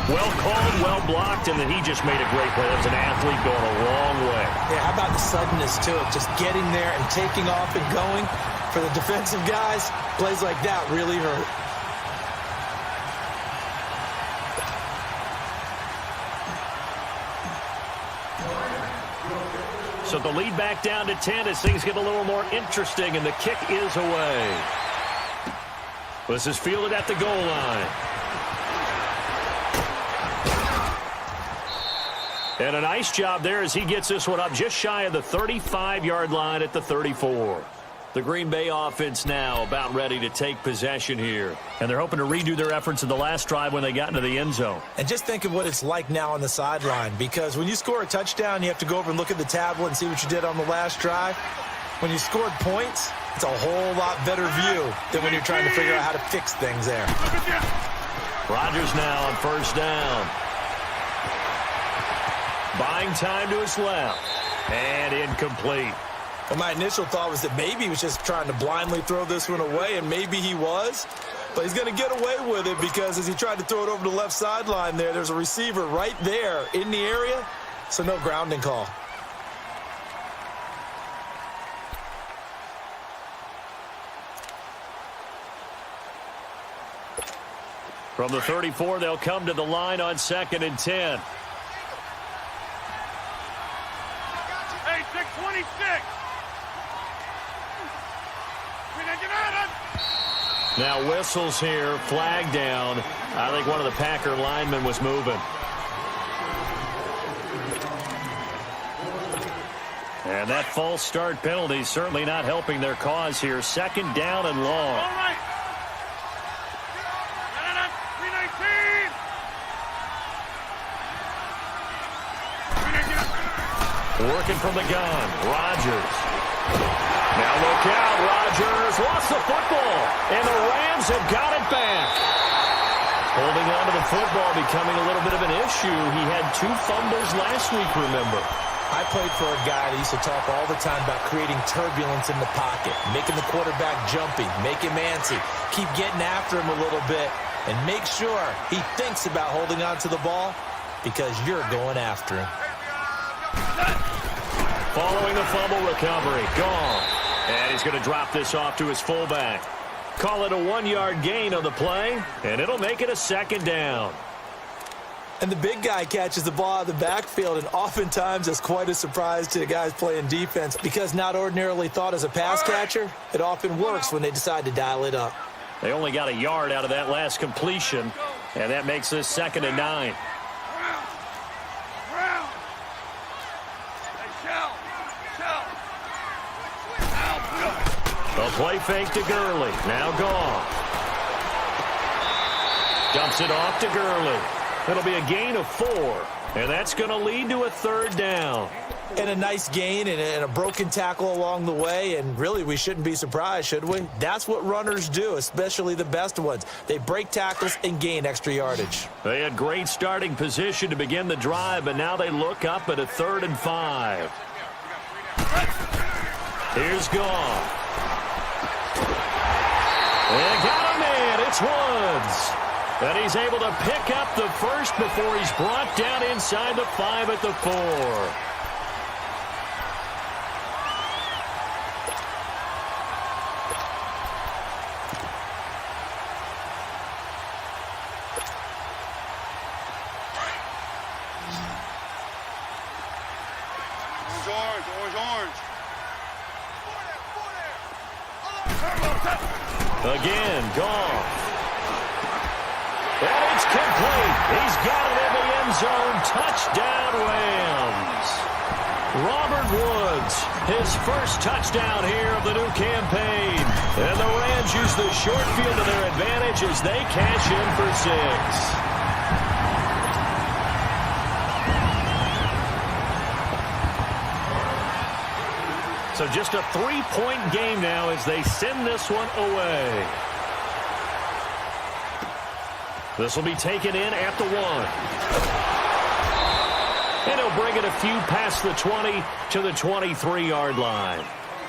[SPEAKER 1] Well called, well blocked, and then he just made a great play. That was an athlete going a long way.
[SPEAKER 2] Yeah, how about the suddenness to it? Just getting there and taking off and going. For the defensive guys, plays like that really hurt.
[SPEAKER 1] So the lead back down to 10 as things get a little more interesting, and the kick is away. This is fielded at the goal line. And a nice job there as he gets this one up just shy of the 35-yard line at the 34. The Green Bay offense now about ready to take possession here. And they're hoping to redo their efforts in the last drive when they got into the end zone.
[SPEAKER 2] And just think of what it's like now on the sideline, because when you score a touchdown, you have to go over and look at the tablet and see what you did on the last drive. When you scored points, it's a whole lot better view than when you're trying to figure out how to fix things there.
[SPEAKER 1] Rodgers now on 1st down. Buying time to his left. And incomplete.
[SPEAKER 2] Well, my initial thought was that maybe he was just trying to blindly throw this one away, and maybe he was. But he's going to get away with it because as he tried to throw it over the left sideline there's a receiver right there in the area, so no grounding call.
[SPEAKER 1] From the 34, they'll come to the line on 2nd and 10.
[SPEAKER 3] Hey, 626.
[SPEAKER 1] Now whistles here, flag down. I think one of the Packer linemen was moving. And that false start penalty certainly not helping their cause here. 2nd down and long.
[SPEAKER 3] All right. 319.
[SPEAKER 1] Working from the gun, Rodgers. Now look out, Rodgers lost the football, and the Rams have got it back. Holding on to the football becoming a little bit of an issue. He had 2 fumbles last week, remember.
[SPEAKER 2] I played for a guy that used to talk all the time about creating turbulence in the pocket, making the quarterback jumpy, make him antsy, keep getting after him a little bit, and make sure he thinks about holding on to the ball because you're going after him.
[SPEAKER 1] Following the fumble recovery, gone. And he's going to drop this off to his fullback. Call it a 1-yard gain on the play, and it'll make it a 2nd down.
[SPEAKER 2] And the big guy catches the ball out of the backfield, and oftentimes it's quite a surprise to the guys playing defense because not ordinarily thought as a pass catcher, it often works when they decide to dial it up.
[SPEAKER 1] They only got a yard out of that last completion, and that makes this 2nd and 9. The play fake to Gurley. Now Goff. Dumps it off to Gurley. It'll be a gain of 4, and that's going to lead to a 3rd down.
[SPEAKER 2] And a nice gain and a broken tackle along the way, and really we shouldn't be surprised, should we? That's what runners do, especially the best ones. They break tackles and gain extra yardage.
[SPEAKER 1] They had great starting position to begin the drive, but now they look up at a 3rd and 5. Here's Goff. They got him in. It's Woods. And he's able to pick up the first before he's brought down inside the 5 at the 4.
[SPEAKER 3] Orange.
[SPEAKER 1] Again, Goff. And it's complete. He's got it in the end zone. Touchdown, Rams. Robert Woods, his first touchdown here of the new campaign. And the Rams use the short field to their advantage as they cash in for 6. So just a 3-point game now as they send this one away. This will be taken in at the 1. And he'll bring it a few past the 20 to the 23-yard line.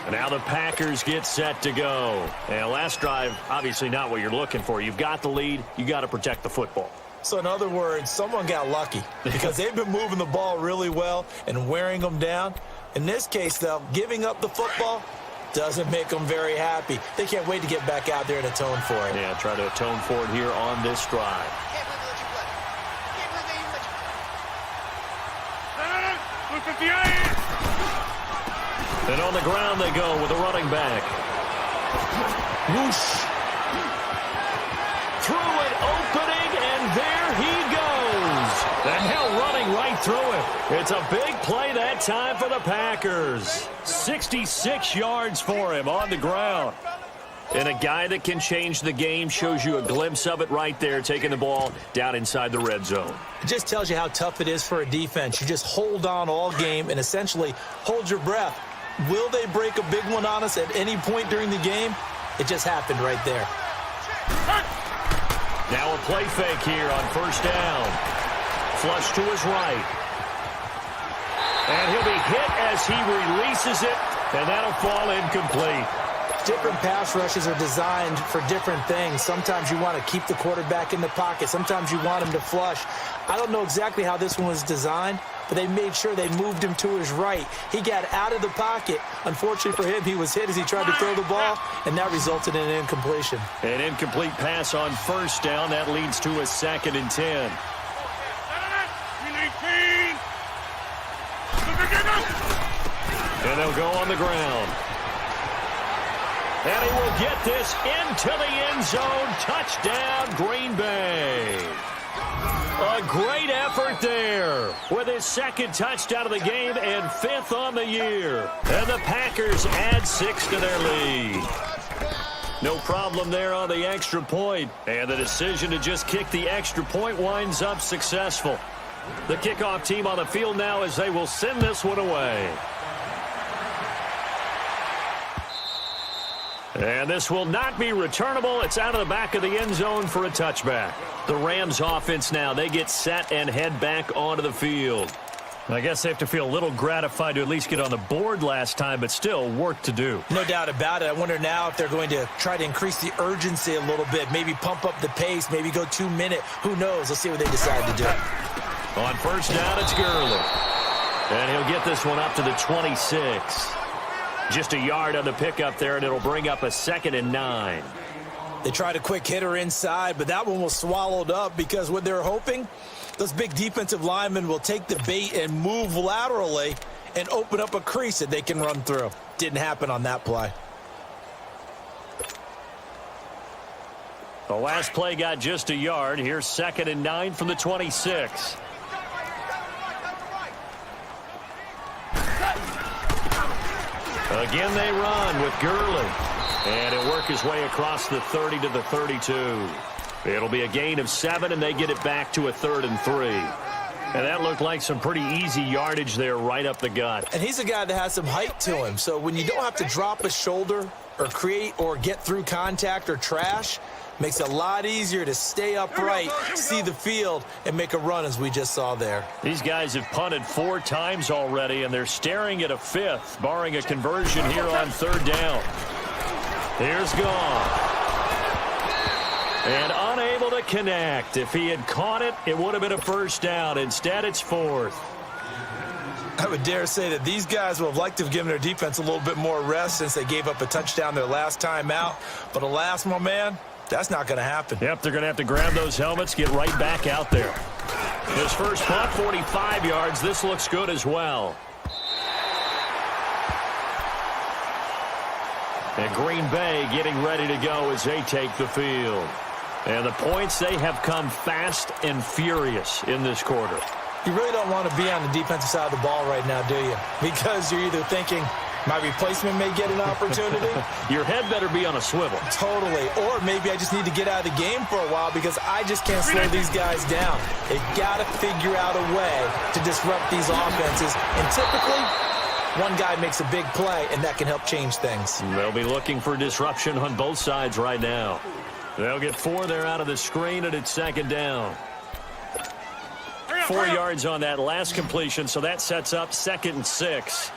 [SPEAKER 1] And now the Packers get set to go. And last drive, obviously not what you're looking for. You've got the lead. You got to protect the football.
[SPEAKER 2] So in other words, someone got lucky because they've been moving the ball really well and wearing them down. In this case, though, giving up the football doesn't make them very happy. They can't wait to get back out there and atone for it.
[SPEAKER 1] Yeah, try to atone for it here on this drive. And on the ground they go with a running back. Whoosh. Through an opening, and there he goes. And now running right through it. It's a big play that time for the Packers. 66 yards for him on the ground. And a guy that can change the game, shows you a glimpse of it right there, taking the ball down inside the red zone.
[SPEAKER 2] It just tells you how tough it is for a defense. You just hold on all game and essentially hold your breath. Will they break a big one on us at any point during the game? It just happened right there.
[SPEAKER 1] Now a play fake here on 1st down. Flush to his right. And he'll be hit as he releases it, and that'll fall incomplete.
[SPEAKER 2] Different pass rushes are designed for different things. Sometimes you want to keep the quarterback in the pocket. Sometimes you want him to flush. I don't know exactly how this one was designed, but they made sure they moved him to his right. He got out of the pocket. Unfortunately for him, he was hit as he tried to throw the ball, and that resulted in an incompletion.
[SPEAKER 1] An incomplete pass on 1st down. That leads to a 2nd and 10. And they'll go on the ground. And he will get this into the end zone. Touchdown, Green Bay. A great effort there with his 2nd touchdown of the game and 5th on the year. And the Packers add 6 to their lead. No problem there on the extra point. And the decision to just kick the extra point winds up successful. The kickoff team on the field now as they will send this one away. And this will not be returnable. It's out of the back of the end zone for a touchback. The Rams offense now, they get set and head back onto the field. I guess they have to feel a little gratified to at least get on the board last time, but still work to do.
[SPEAKER 2] No doubt about it. I wonder now if they're going to try to increase the urgency a little bit, maybe pump up the pace, maybe go 2-minute. Who knows? Let's see what they decide to do.
[SPEAKER 1] On 1st down, it's Gurley. And he'll get this one up to the 26. Just a yard on the pickup there, and it'll bring up a 2nd and 9.
[SPEAKER 2] They tried a quick hitter inside, but that one was swallowed up because what they're hoping Those big defensive linemen will take the bait and move laterally and open up a crease that they can run through. Didn't happen on that play.
[SPEAKER 1] The last play got just a yard. Here's 2nd and 9 from the 26. Again they run with Gurley. And it worked his way across the 30 to the 32. It'll be a gain of 7, and they get it back to a 3rd and 3. And that looked like some pretty easy yardage there right up the gut.
[SPEAKER 2] And he's a guy that has some height to him. So when you don't have to drop a shoulder or create or get through contact or trash, makes it a lot easier to stay upright, see the field, and make a run as we just saw there.
[SPEAKER 1] These guys have punted 4 times already, and they're staring at a 5th, barring a conversion here on 3rd down. Here's Gone. And unable to connect. If he had caught it, it would have been a 1st down. Instead, it's 4th.
[SPEAKER 2] I would dare say that these guys would have liked to have given their defense a little bit more rest since they gave up a touchdown their last time out. But alas, my man, that's not going to happen.
[SPEAKER 1] Yep, they're going to have to grab those helmets, get right back out there. This first punt, 45 yards. This looks good as well. And Green Bay getting ready to go as they take the field. And the points, they have come fast and furious in this quarter.
[SPEAKER 2] You really don't want to be on the defensive side of the ball right now, do you? Because you're either thinking, my replacement may get an opportunity.
[SPEAKER 1] Your head better be on a swivel.
[SPEAKER 2] Totally. Or maybe I just need to get out of the game for a while because I just can't slow these guys down. They've got to figure out a way to disrupt these offenses. And typically, one guy makes a big play, and that can help change things.
[SPEAKER 1] They'll be looking for disruption on both sides right now. They'll get 4 there out of the screen, and it's 2nd down. 4 yards on that last completion, so that sets up 2nd and 6.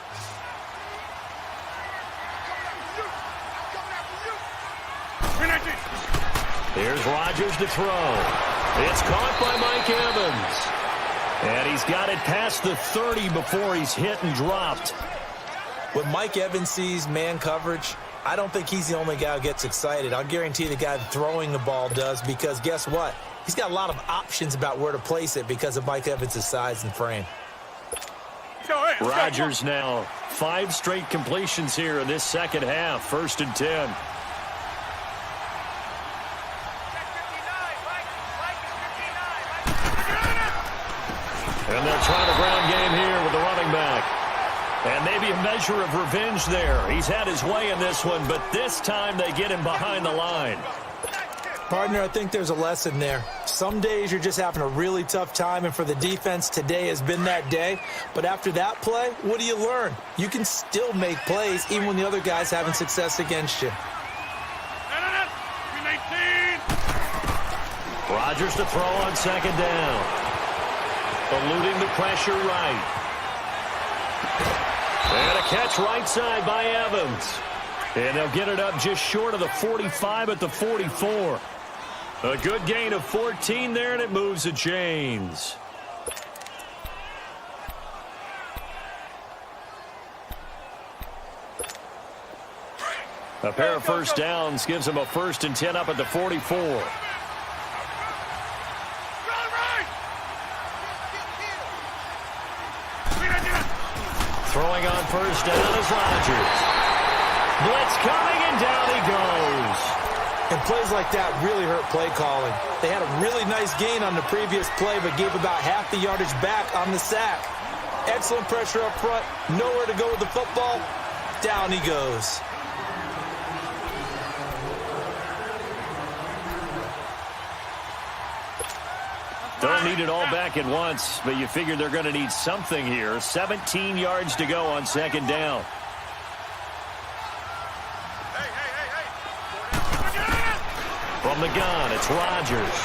[SPEAKER 1] Here's Rodgers to throw. It's caught by Mike Evans. And he's got it past the 30 before he's hit and dropped.
[SPEAKER 2] When Mike Evans sees man coverage, I don't think he's the only guy who gets excited. I'll guarantee the guy throwing the ball does because guess what? He's got a lot of options about where to place it because of Mike Evans' size and frame.
[SPEAKER 1] Rodgers now 5 straight completions here in this second half. 1st and 10. And they'll try the ground game here with the running back. And maybe a measure of revenge there. He's had his way in this one, but this time they get him behind the line.
[SPEAKER 2] Partner, I think there's a lesson there. Some days you're just having a really tough time, and for the defense, today has been that day. But after that play, what do you learn? You can still make plays even when the other guy's having success against you.
[SPEAKER 1] Rodgers to throw on 2nd down. Eluding the pressure right. And a catch right side by Evans. And they'll get it up just short of the 45 at the 44. A good gain of 14 there, and it moves the chains. A pair of 1st downs gives them a 1st and 10 up at the 44. Throwing on 1st down is Rodgers. Blitz coming, and down he goes.
[SPEAKER 2] And plays like that really hurt play calling. They had a really nice gain on the previous play, but gave about half the yardage back on the sack. Excellent pressure up front. Nowhere to go with the football. Down he goes.
[SPEAKER 1] Don't need it all back at once, but you figure they're going to need something here. 17 yards to go on 2nd down. From the gun, it's Rodgers.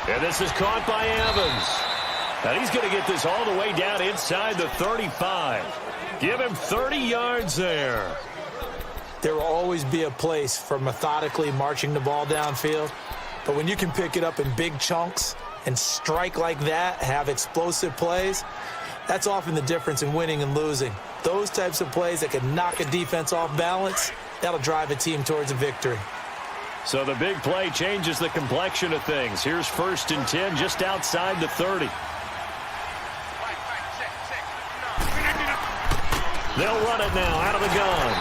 [SPEAKER 1] And this is caught by Evans. And he's going to get this all the way down inside the 35. Give him 30 yards there.
[SPEAKER 2] There will always be a place for methodically marching the ball downfield. But when you can pick it up in big chunks and strike like that, have explosive plays, that's often the difference in winning and losing. Those types of plays that can knock a defense off balance, that'll drive a team towards a victory.
[SPEAKER 1] So the big play changes the complexion of things. Here's 1st and 10 just outside the 30. They'll run it now out of the gun.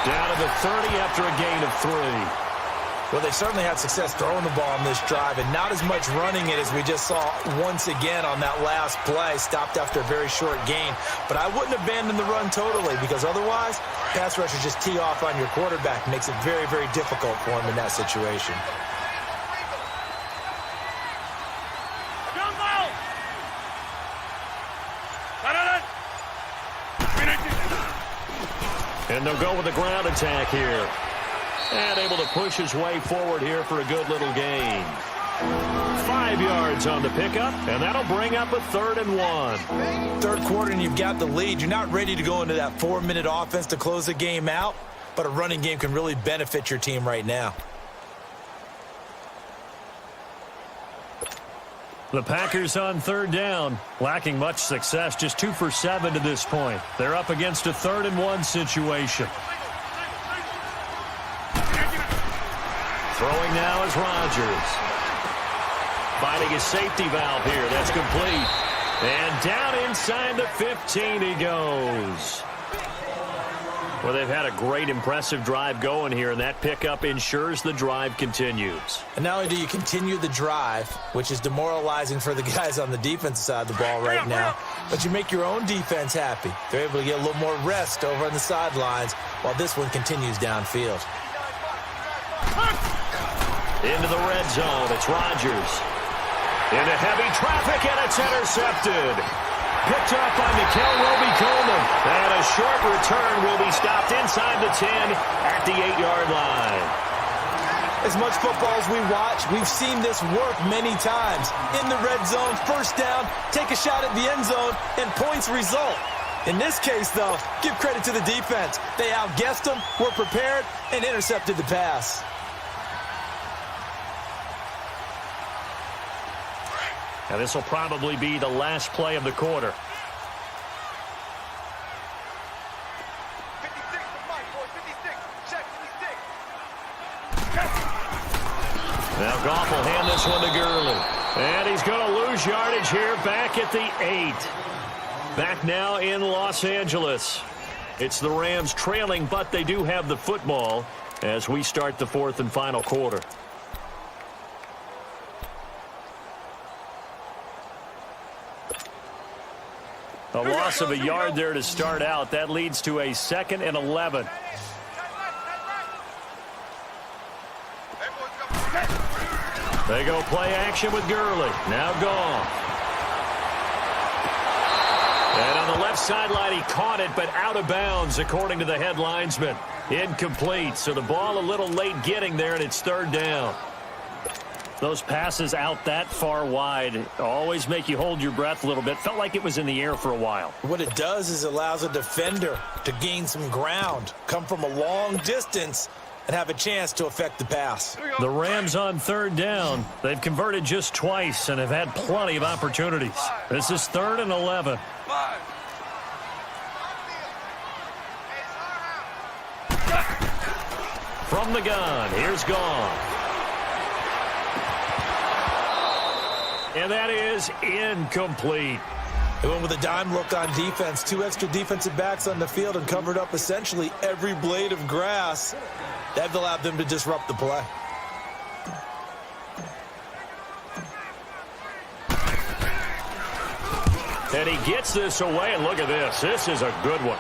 [SPEAKER 1] Down to the 30 after a gain of 3.
[SPEAKER 2] Well, they certainly had success throwing the ball on this drive, and not as much running it as we just saw once again on that last play. Stopped after a very short gain. But I wouldn't abandon the run totally, because otherwise, pass rushers just tee off on your quarterback. Makes it very, very difficult for him in that situation.
[SPEAKER 1] And they'll go with the ground attack here. And able to push his way forward here for a good little gain. 5 yards on the pickup, and that'll bring up a 3rd and 1.
[SPEAKER 2] Third quarter, and you've got the lead. You're not ready to go into that 4-minute offense to close the game out, but a running game can really benefit your team right now.
[SPEAKER 1] The Packers on 3rd down, lacking much success, just 2 for 7 to this point. They're up against a 3rd and 1 situation. Throwing now is Rodgers. Finding his safety valve here. That's complete. And down inside the 15 he goes. Well, they've had a great, impressive drive going here, and that pickup ensures the drive continues.
[SPEAKER 2] And not only do you continue the drive, which is demoralizing for the guys on the defensive side of the ball right now, but you make your own defense happy. They're able to get a little more rest over on the sidelines while this one continues downfield.
[SPEAKER 1] Into the red zone, it's Rodgers. Into heavy traffic, and it's intercepted. Picked up by Mikel Roby-Coleman. And a short return will be stopped inside the 10 at the 8-yard line.
[SPEAKER 2] As much football as we watch, we've seen this work many times. In the red zone, first down, take a shot at the end zone, and points result. In this case, though, give credit to the defense. They outguessed them, were prepared, and intercepted the pass.
[SPEAKER 1] Now this will probably be the last play of the quarter. Now Goff will hand this one to Gurley. And he's going to lose yardage here back at the 8. Back now in Los Angeles. It's the Rams trailing, but they do have the football as we start the 4th and final quarter. A loss of a yard there to start out. That leads to a 2nd and 11. They go play action with Gurley. Now Goff. And on the left sideline, he caught it, but out of bounds, according to the head linesman. Incomplete. So the ball a little late getting there, and it's 3rd down. Those passes out that far wide always make you hold your breath a little bit. Felt like it was in the air for a while.
[SPEAKER 2] What it does is it allows a defender to gain some ground, come from a long distance, and have a chance to affect the pass.
[SPEAKER 1] The Rams on 3rd down. They've converted just twice and have had plenty of opportunities. This is 3rd and 11. From the gun, here's Goff. And that is incomplete.
[SPEAKER 2] They went with a dime look on defense. 2 extra defensive backs on the field and covered up essentially every blade of grass. That allowed them to disrupt the play.
[SPEAKER 1] And he gets this away, and look at this. This is a good one.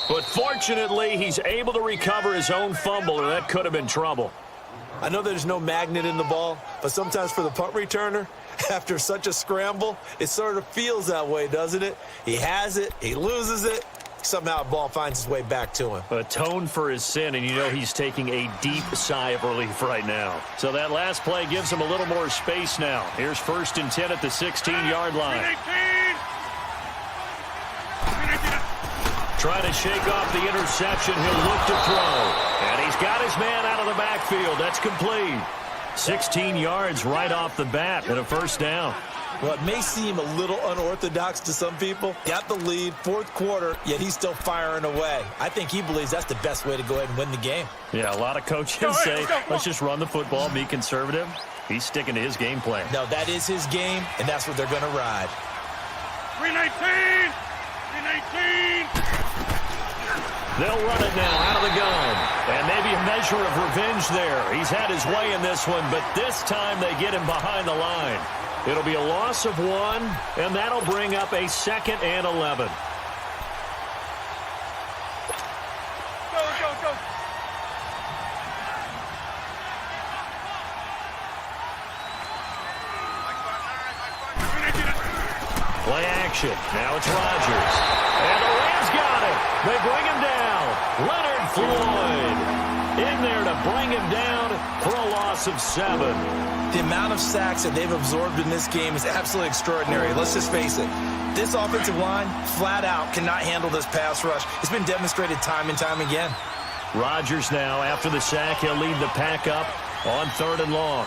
[SPEAKER 1] But fortunately, he's able to recover his own fumble, or that could have been trouble.
[SPEAKER 2] I know there's no magnet in the ball, but sometimes for the punt returner, after such a scramble, it sort of feels that way, doesn't it? He has it, he loses it, somehow the ball finds its way back to him.
[SPEAKER 1] Atone for his sin, and you know he's taking a deep sigh of relief right now. So that last play gives him a little more space now. Here's 1st and 10 at the 16-yard line. Trying to shake off the interception. He'll look to throw. And he's got his man out of the backfield. That's complete. 16 yards right off the bat and a first down.
[SPEAKER 2] Well, it may seem a little unorthodox to some people. Got the lead, fourth quarter, yet he's still firing away. I think he believes that's the best way to go ahead and win the game.
[SPEAKER 1] Yeah, a lot of coaches say, let's just run the football, be conservative. He's sticking to his game plan.
[SPEAKER 2] No, that is his game, and that's what they're going to ride.
[SPEAKER 3] 319! 319!
[SPEAKER 1] They'll run it now out of the gun. And maybe a measure of revenge there. He's had his way in this one, but this time they get him behind the line. It'll be a loss of 1, and that'll bring up a 2nd and 11.
[SPEAKER 3] Go!
[SPEAKER 1] Play action. Now it's Rodgers. And the Rams got it. They bring him down. Leonard Floyd in there to bring him down for a loss of 7.
[SPEAKER 2] The amount of sacks that they've absorbed in this game is absolutely extraordinary. Let's just face it. This offensive line, flat out, cannot handle this pass rush. It's been demonstrated time and time again.
[SPEAKER 1] Rodgers now, after the sack, he'll lead the pack up on 3rd and long.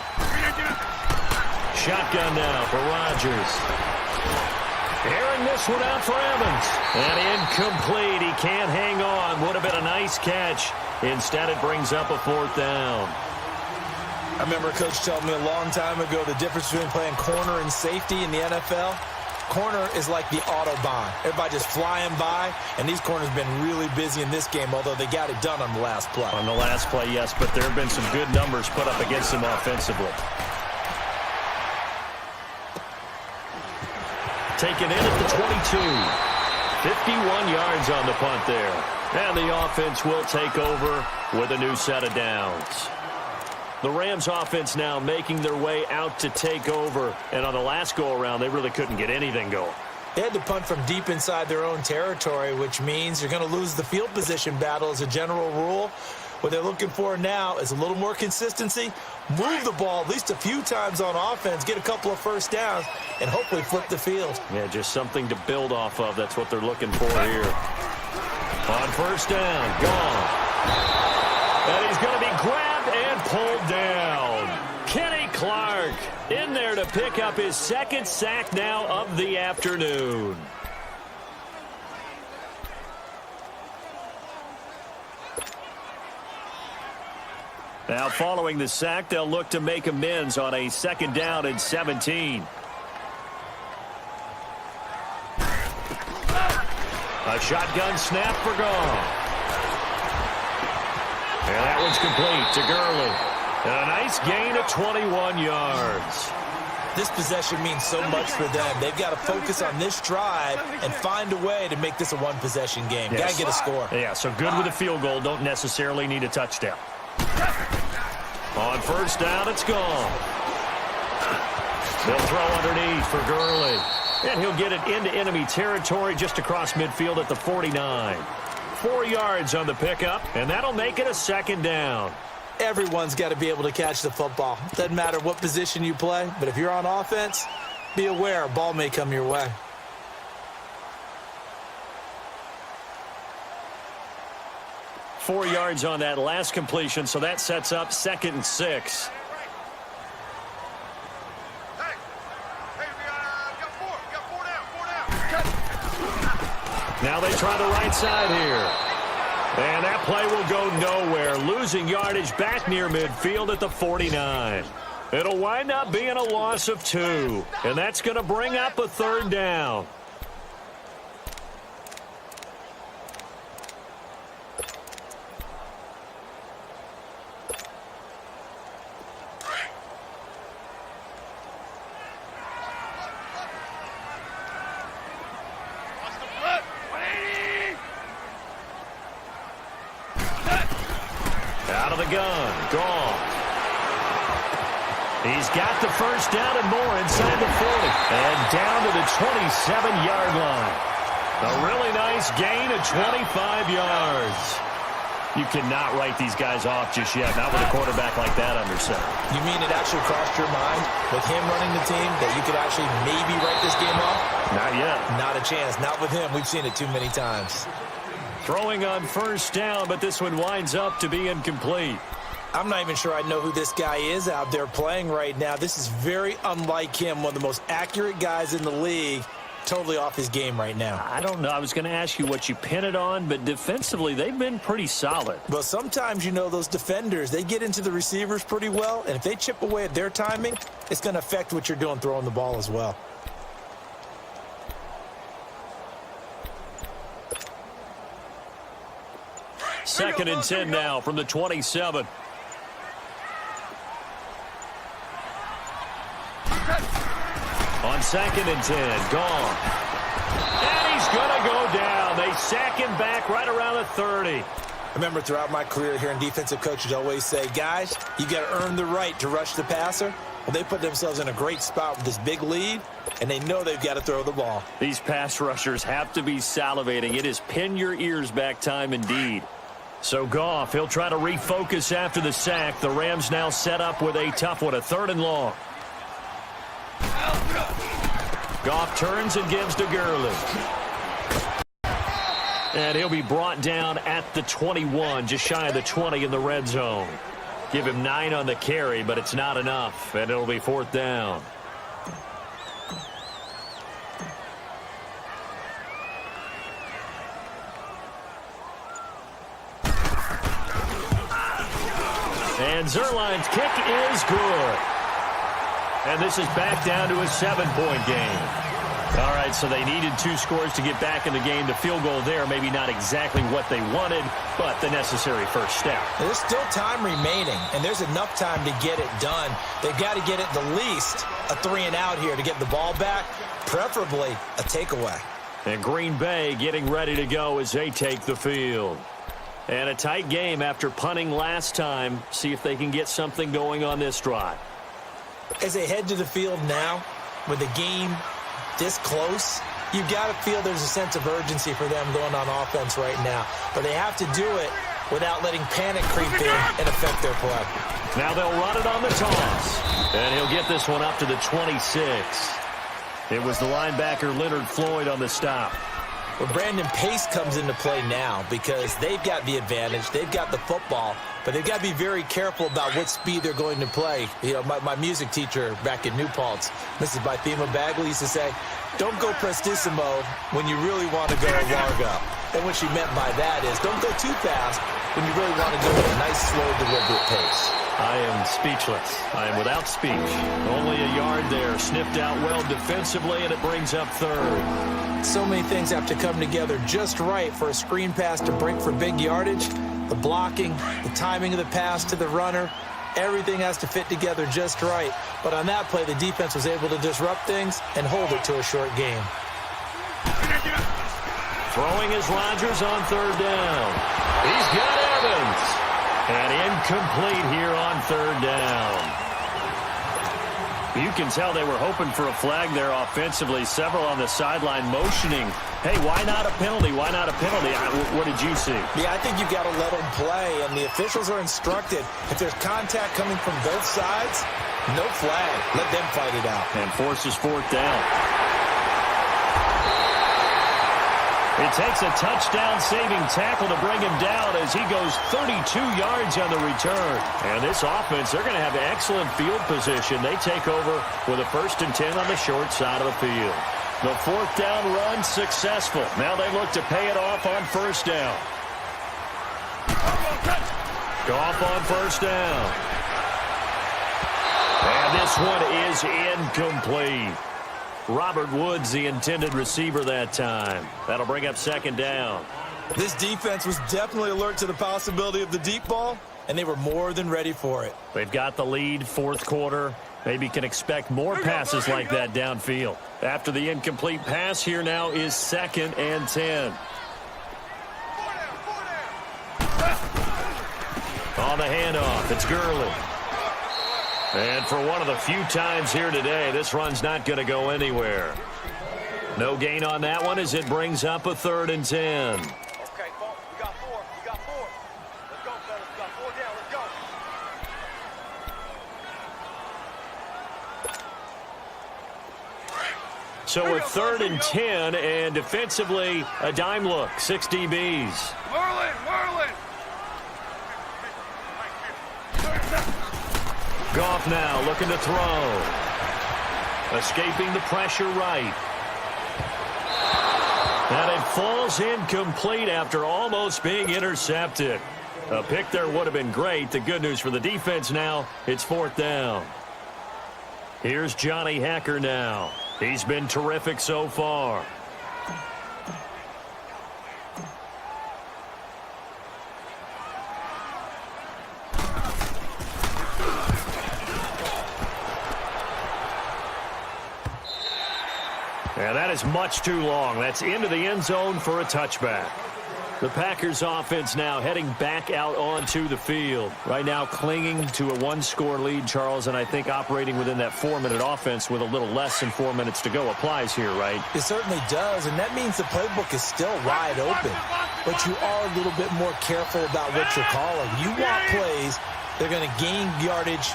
[SPEAKER 1] Shotgun now for Rodgers. Airing this one out for Evans. And incomplete. He can't hang on. Would have been a nice catch. Instead, it brings up a 4th down.
[SPEAKER 2] I remember a coach telling me a long time ago the difference between playing corner and safety in the NFL. Corner is like the Autobahn. Everybody just flying by, and these corners have been really busy in this game, although they got it done on the last play.
[SPEAKER 1] On the last play, yes, but there have been some good numbers put up against them offensively. Taken in at the 22. 51 yards on the punt there. And the offense will take over with a new set of downs. The Rams offense now making their way out to take over. And on the last go-around, they really couldn't get anything going.
[SPEAKER 2] They had to punt from deep inside their own territory, which means you're going to lose the field position battle as a general rule. What they're looking for now is a little more consistency, move the ball at least a few times on offense, get a couple of first downs, and hopefully flip the field.
[SPEAKER 1] Yeah, just something to build off of. That's what they're looking for here. On 1st down, gone. And he's going to be grabbed and pulled down. Kenny Clark in there to pick up his 2nd sack now of the afternoon. Now, following the sack, they'll look to make amends on a 2nd down and 17. A shotgun snap for Gone. And that one's complete to Gurley. And a nice gain of 21 yards.
[SPEAKER 2] This possession means so much for them. They've got to focus on this drive and find a way to make this a one-possession game.
[SPEAKER 1] Yes.
[SPEAKER 2] Got to get a score.
[SPEAKER 1] Yeah, so good with a field goal. Don't necessarily need a touchdown. On 1st down, it's gone. They'll throw underneath for Gurley. And he'll get it into enemy territory just across midfield at the 49. 4 yards on the pickup, and that'll make it a 2nd down.
[SPEAKER 2] Everyone's got to be able to catch the football. Doesn't matter what position you play, but if you're on offense, be aware a ball may come your way.
[SPEAKER 1] Four yards on that last completion, so that sets up 2nd and 6. Now they try the right side here. And that play will go nowhere. Losing yardage back near midfield at the 49. It'll wind up being a loss of 2. And that's going to bring up a 3rd down. Gun, gone. He's got the 1st down and more inside the 40. And down to the 27-yard line. A really nice gain of 25 yards. You cannot write these guys off just yet. Not with a quarterback like that under center.
[SPEAKER 2] You mean it actually crossed your mind with him running the team that you could actually maybe write this game off?
[SPEAKER 1] Not yet.
[SPEAKER 2] Not a chance. Not with him. We've seen it too many times.
[SPEAKER 1] Throwing on 1st down, but this one winds up to be incomplete.
[SPEAKER 2] I'm not even sure I know who this guy is out there playing right now. This is very unlike him, one of the most accurate guys in the league. Totally off his game right now.
[SPEAKER 1] I don't know. I was going to ask you what you pin it on, but defensively, they've been pretty solid.
[SPEAKER 2] But sometimes, you know, those defenders, they get into the receivers pretty well, and if they chip away at their timing, it's going to affect what you're doing throwing the ball as well.
[SPEAKER 1] Second and 10 now from the 27. On second and 10, gone. And he's going to go down. They sack him back right around the 30.
[SPEAKER 2] I remember throughout my career hearing defensive coaches always say, guys, you got to earn the right to rush the passer. Well, they put themselves in a great spot with this big lead, and they know they've got to throw the ball.
[SPEAKER 1] These pass rushers have to be salivating. It is pin your ears back time indeed. So Goff, he'll try to refocus after the sack. The Rams now set up with a tough one, a 3rd and long. Goff turns and gives to Gurley. And he'll be brought down at the 21, just shy of the 20 in the red zone. Give him 9 on the carry, but it's not enough, and it'll be 4th down. And Zerline's kick is good. And this is back down to a 7-point game. All right, so they needed 2 scores to get back in the game. The field goal there, maybe not exactly what they wanted, but the necessary first step.
[SPEAKER 2] There's still time remaining, and there's enough time to get it done. They've got to get it the least a 3-and-out here to get the ball back, preferably a takeaway.
[SPEAKER 1] And Green Bay getting ready to go as they take the field. And a tight game after punting last time. See if they can get something going on this drive.
[SPEAKER 2] As they head to the field now, with the game this close, you've got to feel there's a sense of urgency for them going on offense right now. But they have to do it without letting panic creep in and affect their play.
[SPEAKER 1] Now they'll run it on the toss. And he'll get this one up to the 26. It was the linebacker Leonard Floyd on the stop.
[SPEAKER 2] Well, Brandon, pace comes into play now because they've got the advantage. They've got the football, but they've got to be very careful about what speed they're going to play. You know, my music teacher back in New Paltz, Mrs. Bythema Bagley, used to say, don't go prestissimo when you really want to go largo. And what she meant by that is don't go too fast when you really want to go at a nice, slow, deliberate pace.
[SPEAKER 1] I am speechless. I am without speech. Only a yard there. Sniffed out well defensively, and it brings up 3rd.
[SPEAKER 2] So many things have to come together just right for a screen pass to break for big yardage. The blocking, the timing of the pass to the runner, everything has to fit together just right. But on that play, the defense was able to disrupt things and hold it to a short game.
[SPEAKER 1] Throwing is Rodgers on 3rd down. He's got Evans. And incomplete here on 3rd down. You can tell they were hoping for a flag there offensively. Several on the sideline motioning. Hey, why not a penalty? Why not a penalty? What did you see?
[SPEAKER 2] Yeah, I think you've got to let them play, and the officials are instructed. If there's contact coming from both sides, no flag. Let them fight it out.
[SPEAKER 1] And forces 4th down. It takes a touchdown-saving tackle to bring him down as he goes 32 yards on the return. And this offense, they're going to have excellent field position. They take over with a 1st and 10 on the short side of the field. The 4th down run successful. Now they look to pay it off on 1st down. Goff on 1st down. And this one is incomplete. Robert Woods, the intended receiver that time. That'll bring up 2nd down.
[SPEAKER 2] This defense was definitely alert to the possibility of the deep ball, and they were more than ready for it.
[SPEAKER 1] They've got the lead, 4th quarter. Maybe can expect more passes like that downfield. After the incomplete pass, here now is 2nd and 10. On the handoff, it's Gurley. And for one of the few times here today, this run's not going to go anywhere. No gain on that one as it brings up a 3rd and 10.
[SPEAKER 3] Okay, we got 4. We got 4. Let's go, fellas. We got 4 down. Let's go.
[SPEAKER 1] So a 3rd and 10, and defensively, a dime look, 6 DBs.
[SPEAKER 3] Merlin!
[SPEAKER 1] Goff now looking to throw. Escaping the pressure right. And it falls incomplete after almost being intercepted. A pick there would have been great. The good news for the defense now, it's 4th down. Here's Johnny Hacker now. He's been terrific so far. And that is much too long. That's into the end zone for a touchback. The Packers offense now heading back out onto the field. Right now clinging to a one-score lead, Charles, and I think operating within that 4-minute offense with a little less than 4 minutes to go applies here, right?
[SPEAKER 2] It certainly does, and that means the playbook is still wide open. But you are a little bit more careful about what you're calling. You want plays that are going to gain yardage,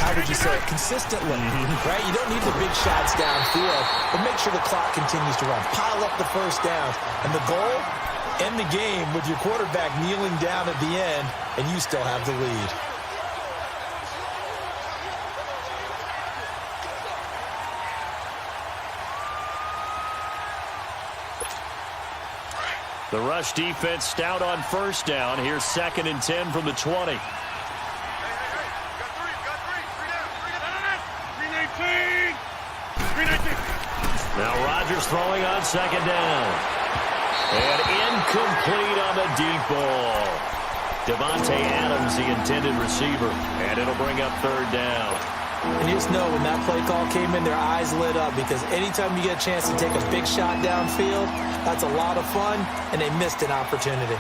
[SPEAKER 2] how would you say it, consistently, right? You don't need the big shots downfield, but make sure the clock continues to run. Pile up the first downs. And the goal, end the game with your quarterback kneeling down at the end, and you still have the lead.
[SPEAKER 1] The rush defense stout on first down. Here's 2nd and 10 from the 20. Now Rodgers throwing on 2nd down. And incomplete on the deep ball. Devontae Adams, the intended receiver. And it'll bring up 3rd down.
[SPEAKER 2] And you just know when that play call came in, their eyes lit up, because anytime you get a chance to take a big shot downfield, that's a lot of fun, and they missed an opportunity.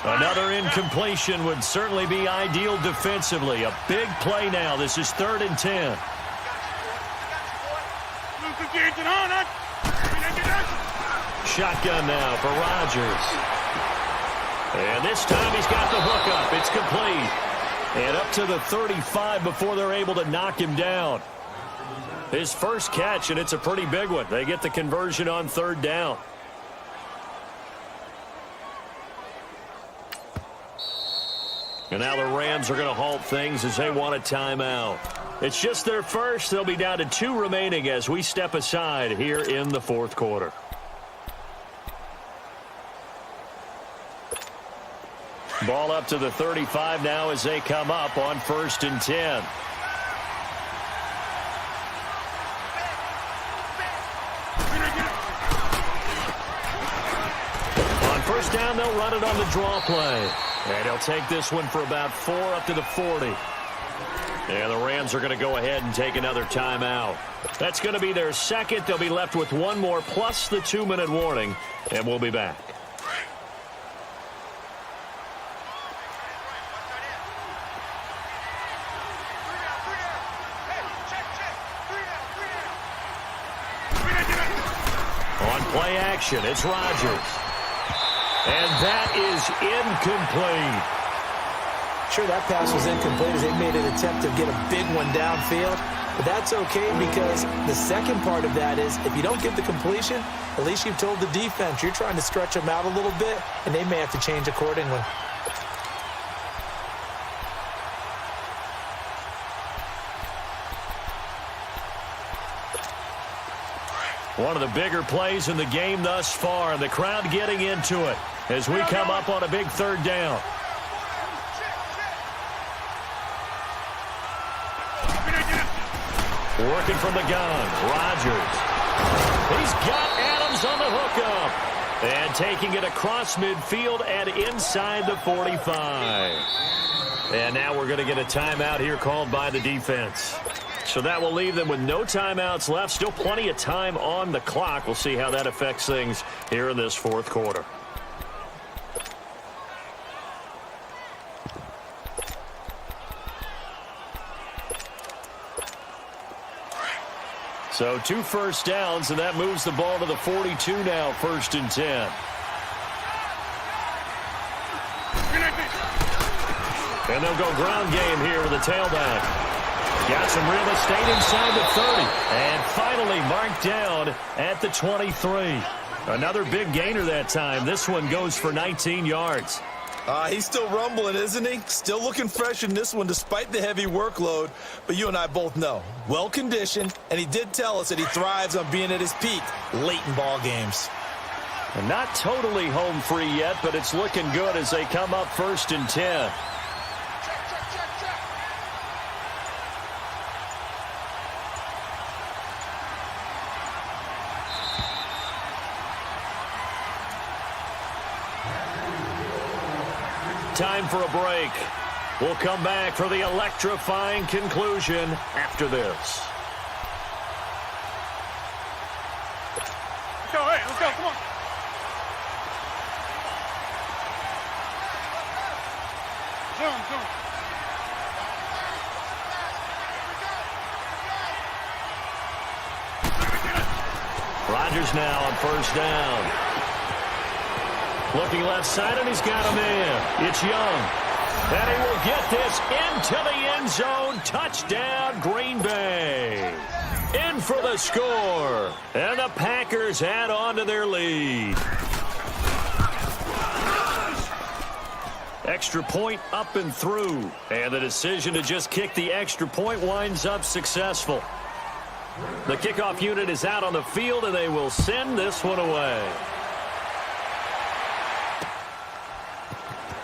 [SPEAKER 1] Another incompletion would certainly be ideal defensively. A big play now. This is 3rd and 10. Shotgun now for Rodgers. And this time he's got the hook up. It's complete. And up to the 35 before they're able to knock him down. His first catch, and it's a pretty big one. They get the conversion on 3rd down. And now the Rams are going to halt things as they want a timeout. It's just their first. They'll be down to 2 remaining as we step aside here in the 4th quarter. Ball up to the 35 now as they come up on 1st and 10. On 1st down, they'll run it on the draw play. And he'll take this one for about 4 up to the 40. And the Rams are going to go ahead and take another timeout. That's going to be their 2nd. They'll be left with 1 more plus the 2-minute warning. And we'll be back. On play action, it's Rodgers. And that is incomplete.
[SPEAKER 2] Sure, that pass was incomplete as they made an attempt to get a big one downfield. But that's okay, because the second part of that is if you don't get the completion, at least you've told the defense you're trying to stretch them out a little bit, and they may have to change accordingly.
[SPEAKER 1] One of the bigger plays in the game thus far, and the crowd getting into it as we come up on a big 3rd down. Working from the gun, Rodgers. He's got Adams on the hookup. And taking it across midfield and inside the 45. And now we're going to get a timeout here called by the defense. So that will leave them with no timeouts left. Still plenty of time on the clock. We'll see how that affects things here in this 4th quarter. So 2 first downs, and that moves the ball to the 42 now, 1st and 10. And they'll go ground game here with the tailback. Got some real estate inside the 30. And finally marked down at the 23. Another big gainer that time. This one goes for 19 yards.
[SPEAKER 2] He's still rumbling, isn't he? Still looking fresh in this one despite the heavy workload. But you and I both know, well-conditioned, and he did tell us that he thrives on being at his peak late in ball games.
[SPEAKER 1] And not totally home free yet, but it's looking good as they come up 1st and 10. Time for a break. We'll come back for the electrifying conclusion after this.
[SPEAKER 4] Let's go, hey, let's go, come on. Zoom.
[SPEAKER 1] Rodgers now on 1st down. Looking left side, and he's got a man. It's Young. And he will get this into the end zone. Touchdown, Green Bay. In for the score. And the Packers add on to their lead. Extra point up and through. And the decision to just kick the extra point winds up successful. The kickoff unit is out on the field, and they will send this one away.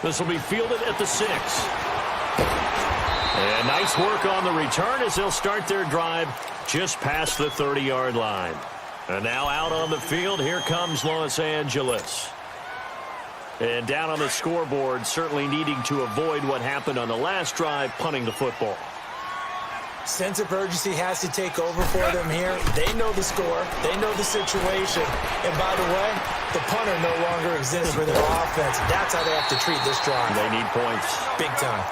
[SPEAKER 1] This will be fielded at the 6. And nice work on the return as they'll start their drive just past the 30-yard line. And now out on the field, here comes Los Angeles. And down on the scoreboard, certainly needing to avoid what happened on the last drive, punting the football.
[SPEAKER 2] Sense of urgency has to take over for them here. They know the score. They know the situation. And by the way, the punter no longer exists for their offense. That's how they have to treat this drive.
[SPEAKER 1] They need points.
[SPEAKER 2] Big time.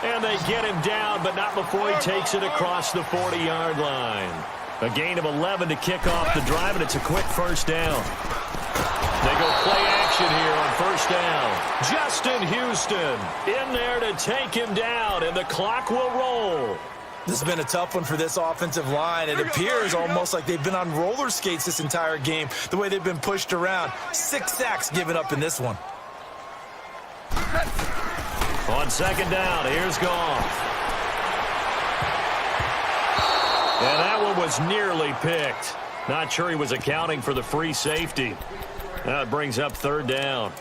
[SPEAKER 1] And they get him down, but not before he takes it across the 40-yard line. A gain of 11 to kick off the drive, and it's a quick 1st down. They go play action here on 1st down. Justin Houston in there to take him down, and the clock will roll.
[SPEAKER 2] This has been a tough one for this offensive line. It appears almost like they've been on roller skates this entire game, the way they've been pushed around. 6 sacks given up in this one.
[SPEAKER 1] On 2nd down, here's Goff. And that one was nearly picked. Not sure he was accounting for the free safety. Now it brings up 3rd down.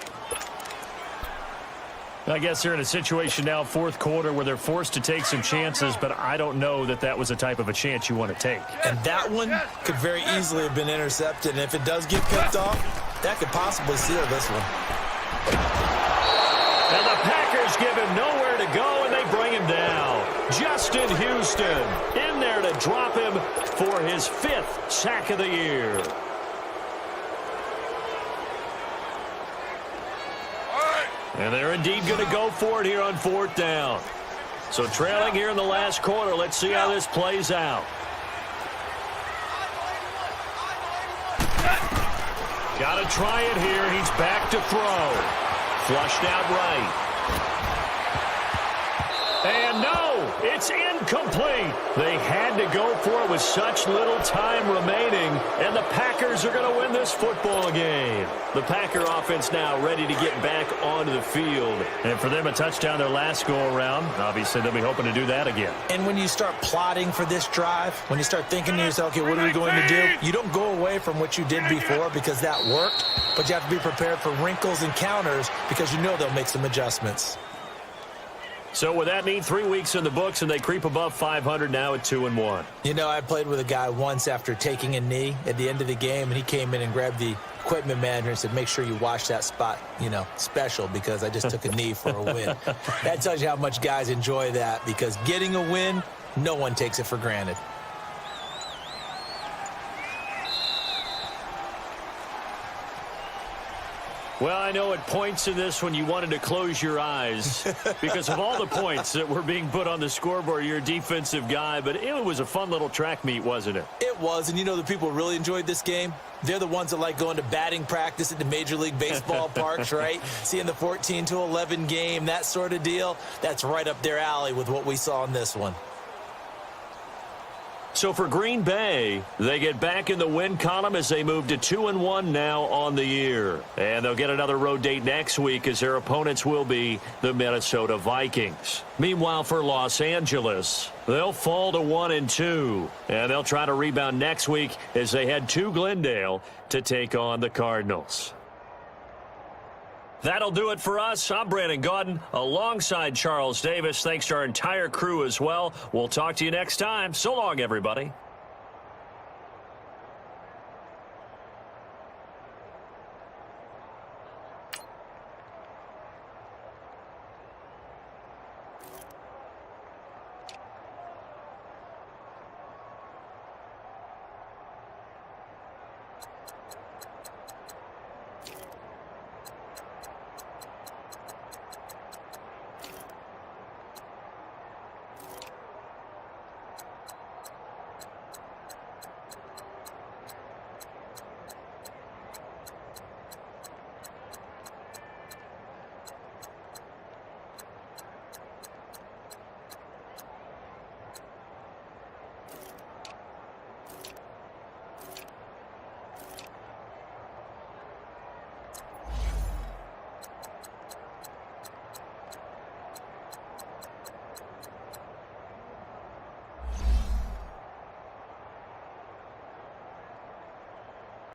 [SPEAKER 1] I guess they're in a situation now, 4th quarter, where they're forced to take some chances, but I don't know that that was the type of a chance you want to take.
[SPEAKER 2] And that one could very easily have been intercepted, and if it does get picked off, that could possibly seal this one.
[SPEAKER 1] And the Packers give him nowhere to go, and they bring him down. Justin Houston in there to drop him for his 5th sack of the year. And they're indeed going to go for it here on 4th down. So trailing here in the last quarter. Let's see how this plays out. Got to try it here. He's back to throw. Flushed out right. And no, it's incomplete. They had to go for it with such little time remaining, and the Packers are going to win this football game. The Packer offense now ready to get back onto the field. And for them, a touchdown their last go-around. Obviously, they'll be hoping to do that again.
[SPEAKER 2] And when you start plotting for this drive, when you start thinking to yourself, okay, what are we going to do? You don't go away from what you did before because that worked, but you have to be prepared for wrinkles and counters because you know they'll make some adjustments.
[SPEAKER 1] So with that need, 3 weeks in the books, and they creep above 500 now at 2-1.
[SPEAKER 2] You know, I played with a guy once after taking a knee at the end of the game, and he came in and grabbed the equipment manager and said, make sure you watch that spot, special, because I just took a knee for a win. That tells you how much guys enjoy that, because getting a win, no one takes it for granted.
[SPEAKER 1] Well, I know at points in this when you wanted to close your eyes because of all the points that were being put on the scoreboard. You're a defensive guy, but it was a fun little track meet, wasn't it?
[SPEAKER 2] It was, and the people who really enjoyed this game? They're the ones that like going to batting practice at the Major League Baseball parks, right? Seeing the 14-11 game, that sort of deal. That's right up their alley with what we saw in this one.
[SPEAKER 1] So for Green Bay, they get back in the win column as they move to 2-1 now on the year. And they'll get another road date next week as their opponents will be the Minnesota Vikings. Meanwhile, for Los Angeles, they'll fall to 1-2. And they'll try to rebound next week as they head to Glendale to take on the Cardinals. That'll do it for us. I'm Brandon Gaudin alongside Charles Davis. Thanks to our entire crew as well. We'll talk to you next time. So long, everybody.